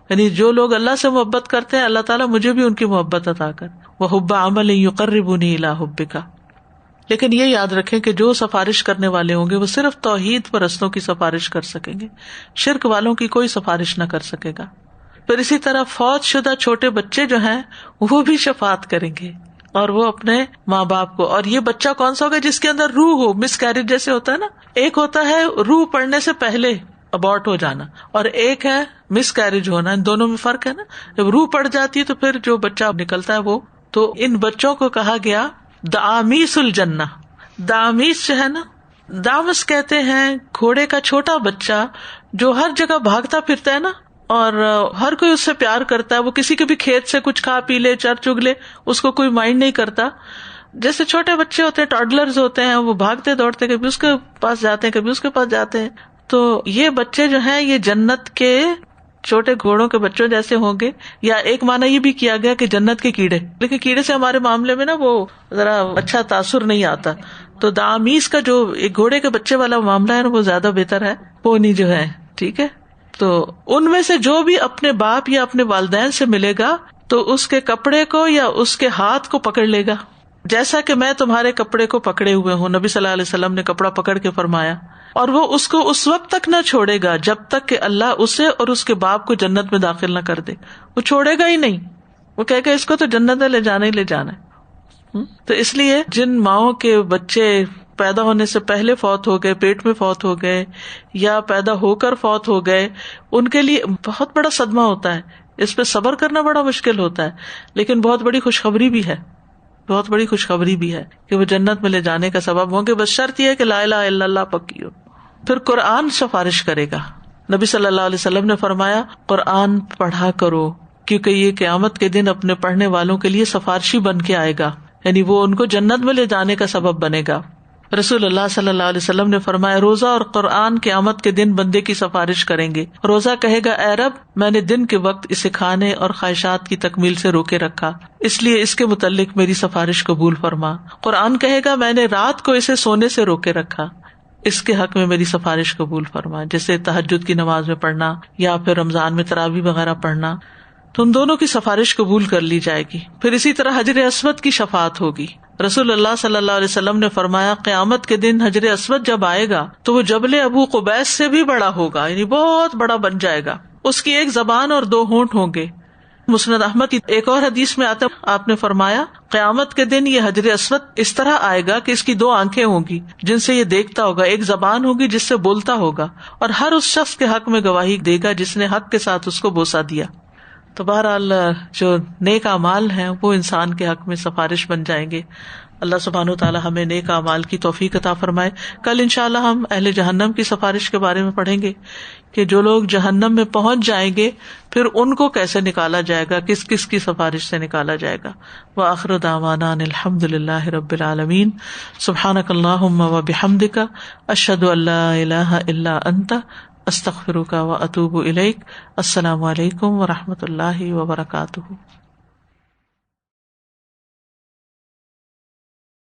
یعنی جو لوگ اللہ سے محبت کرتے ہیں اللہ تعالیٰ مجھے بھی ان کی محبت عطا کر، وحب عمل یقربنی الی حبک۔ لیکن یہ یاد رکھیں کہ جو سفارش کرنے والے ہوں گے وہ صرف توحید پرستوں کی سفارش کر سکیں گے، شرک والوں کی کوئی سفارش نہ کر سکے گا۔ پھر اسی طرح فوت شدہ چھوٹے بچے جو ہیں وہ بھی شفاعت کریں گے، اور وہ اپنے ماں باپ کو۔ اور یہ بچہ کون سا ہوگا؟ جس کے اندر روح ہو، مس کیریج جیسے ہوتا ہے نا، ایک ہوتا ہے روح پڑنے سے پہلے ابارٹ ہو جانا، اور ایک ہے مس کیریج ہونا، ان دونوں میں فرق ہے نا۔ جب روح پڑ جاتی ہے تو پھر جو بچہ نکلتا ہے وہ، تو ان بچوں کو کہا گیا دعامیس الجنہ۔ دعامیس جو ہے نا، دامس کہتے ہیں گھوڑے کا چھوٹا بچہ جو ہر جگہ بھاگتا پھرتا ہے نا، اور ہر کوئی اس سے پیار کرتا ہے، وہ کسی کے بھی کھیت سے کچھ کھا پی لے، چر چگ لے، اس کو کوئی مائنڈ نہیں کرتا۔ جیسے چھوٹے بچے ہوتے ہیں، ٹاڈلرز ہوتے ہیں، وہ بھاگتے دوڑتے کبھی اس کے پاس جاتے ہیں، کبھی اس کے پاس جاتے ہیں۔ تو یہ بچے جو ہیں یہ جنت کے چھوٹے گھوڑوں کے بچوں جیسے ہوں گے، یا ایک معنی یہ بھی کیا گیا کہ جنت کے کیڑے، لیکن کیڑے سے ہمارے معاملے میں نا وہ ذرا اچھا تاثر نہیں آتا، تو دعامیس کا جو ایک گھوڑے کے بچے والا معاملہ ہے نا وہ زیادہ بہتر ہے، وہ نہیں جو ہے، ٹھیک ہے۔ تو ان میں سے جو بھی اپنے باپ یا اپنے والدین سے ملے گا تو اس کے کپڑے کو یا اس کے ہاتھ کو پکڑ لے گا، جیسا کہ میں تمہارے کپڑے کو پکڑے ہوئے ہوں، نبی صلی اللہ علیہ وسلم نے کپڑا پکڑ کے فرمایا، اور وہ اس کو اس وقت تک نہ چھوڑے گا جب تک کہ اللہ اسے اور اس کے باپ کو جنت میں داخل نہ کر دے، وہ چھوڑے گا ہی نہیں، وہ کہے گا اس کو تو جنت میں لے جانا ہی لے جانا ہے۔ تو اس لیے جن ماؤں کے بچے پیدا ہونے سے پہلے فوت ہو گئے، پیٹ میں فوت ہو گئے یا پیدا ہو کر فوت ہو گئے، ان کے لیے بہت بڑا صدمہ ہوتا ہے، اس پہ صبر کرنا بڑا مشکل ہوتا ہے، لیکن بہت بڑی خوشخبری بھی ہے، بہت بڑی خوشخبری بھی ہے کہ وہ جنت میں لے جانے کا سبب ہوں گے، بس شرط یہ ہے کہ لا الہ الا اللہ پکی ہو۔ پھر قرآن سفارش کرے گا۔ نبی صلی اللہ علیہ وسلم نے فرمایا قرآن پڑھا کرو، کیونکہ یہ قیامت کے دن اپنے پڑھنے والوں کے لیے سفارشی بن کے آئے گا، یعنی وہ ان کو جنت میں لے جانے کا سبب بنے گا۔ رسول اللہ صلی اللہ علیہ وسلم نے فرمایا روزہ اور قرآن قیامت کے دن بندے کی سفارش کریں گے۔ روزہ کہے گا اے رب میں نے دن کے وقت اسے کھانے اور خواہشات کی تکمیل سے روکے رکھا، اس لیے اس کے متعلق میری سفارش قبول فرما۔ قرآن کہے گا میں نے رات کو اسے سونے سے روکے رکھا، اس کے حق میں میری سفارش قبول فرما، جیسے تہجد کی نماز میں پڑھنا یا پھر رمضان میں تراویح وغیرہ پڑھنا، تو ان دونوں کی سفارش قبول کر لی جائے گی۔ پھر اسی طرح حجر اسود کی شفاعت ہوگی۔ رسول اللہ صلی اللہ علیہ وسلم نے فرمایا قیامت کے دن حجر اسود جب آئے گا تو وہ جبل ابو قبیس سے بھی بڑا ہوگا، یعنی بہت بڑا بن جائے گا. اس کی ایک زبان اور 2 ہونٹ ہوں گے. مسند احمد کی ایک اور حدیث میں آتا آپ نے فرمایا قیامت کے دن یہ حجر اسود اس طرح آئے گا کہ اس کی 2 آنکھیں ہوں گی جن سے یہ دیکھتا ہوگا، ایک زبان ہوگی جس سے بولتا ہوگا، اور ہر اس شخص کے حق میں گواہی دے گا جس نے حق کے ساتھ اس کو بوسہ دیا. تو بہرحال جو نیک اعمال ہیں وہ انسان کے حق میں سفارش بن جائیں گے. اللہ سبحانہ وتعالی ہمیں نیک اعمال کی توفیق عطا فرمائے. کل انشاءاللہ ہم اہل جہنم کی سفارش کے بارے میں پڑھیں گے کہ جو لوگ جہنم میں پہنچ جائیں گے پھر ان کو کیسے نکالا جائے گا، کس کس کی سفارش سے نکالا جائے گا. وآخر دعوانا ان الحمد للہ رب العالمین. سبحانک اللہم وبحمدک اشہد ان لا الہ الا انت استغفرک واتوب الیک. السلام علیکم ورحمۃ اللہ وبرکاتہ.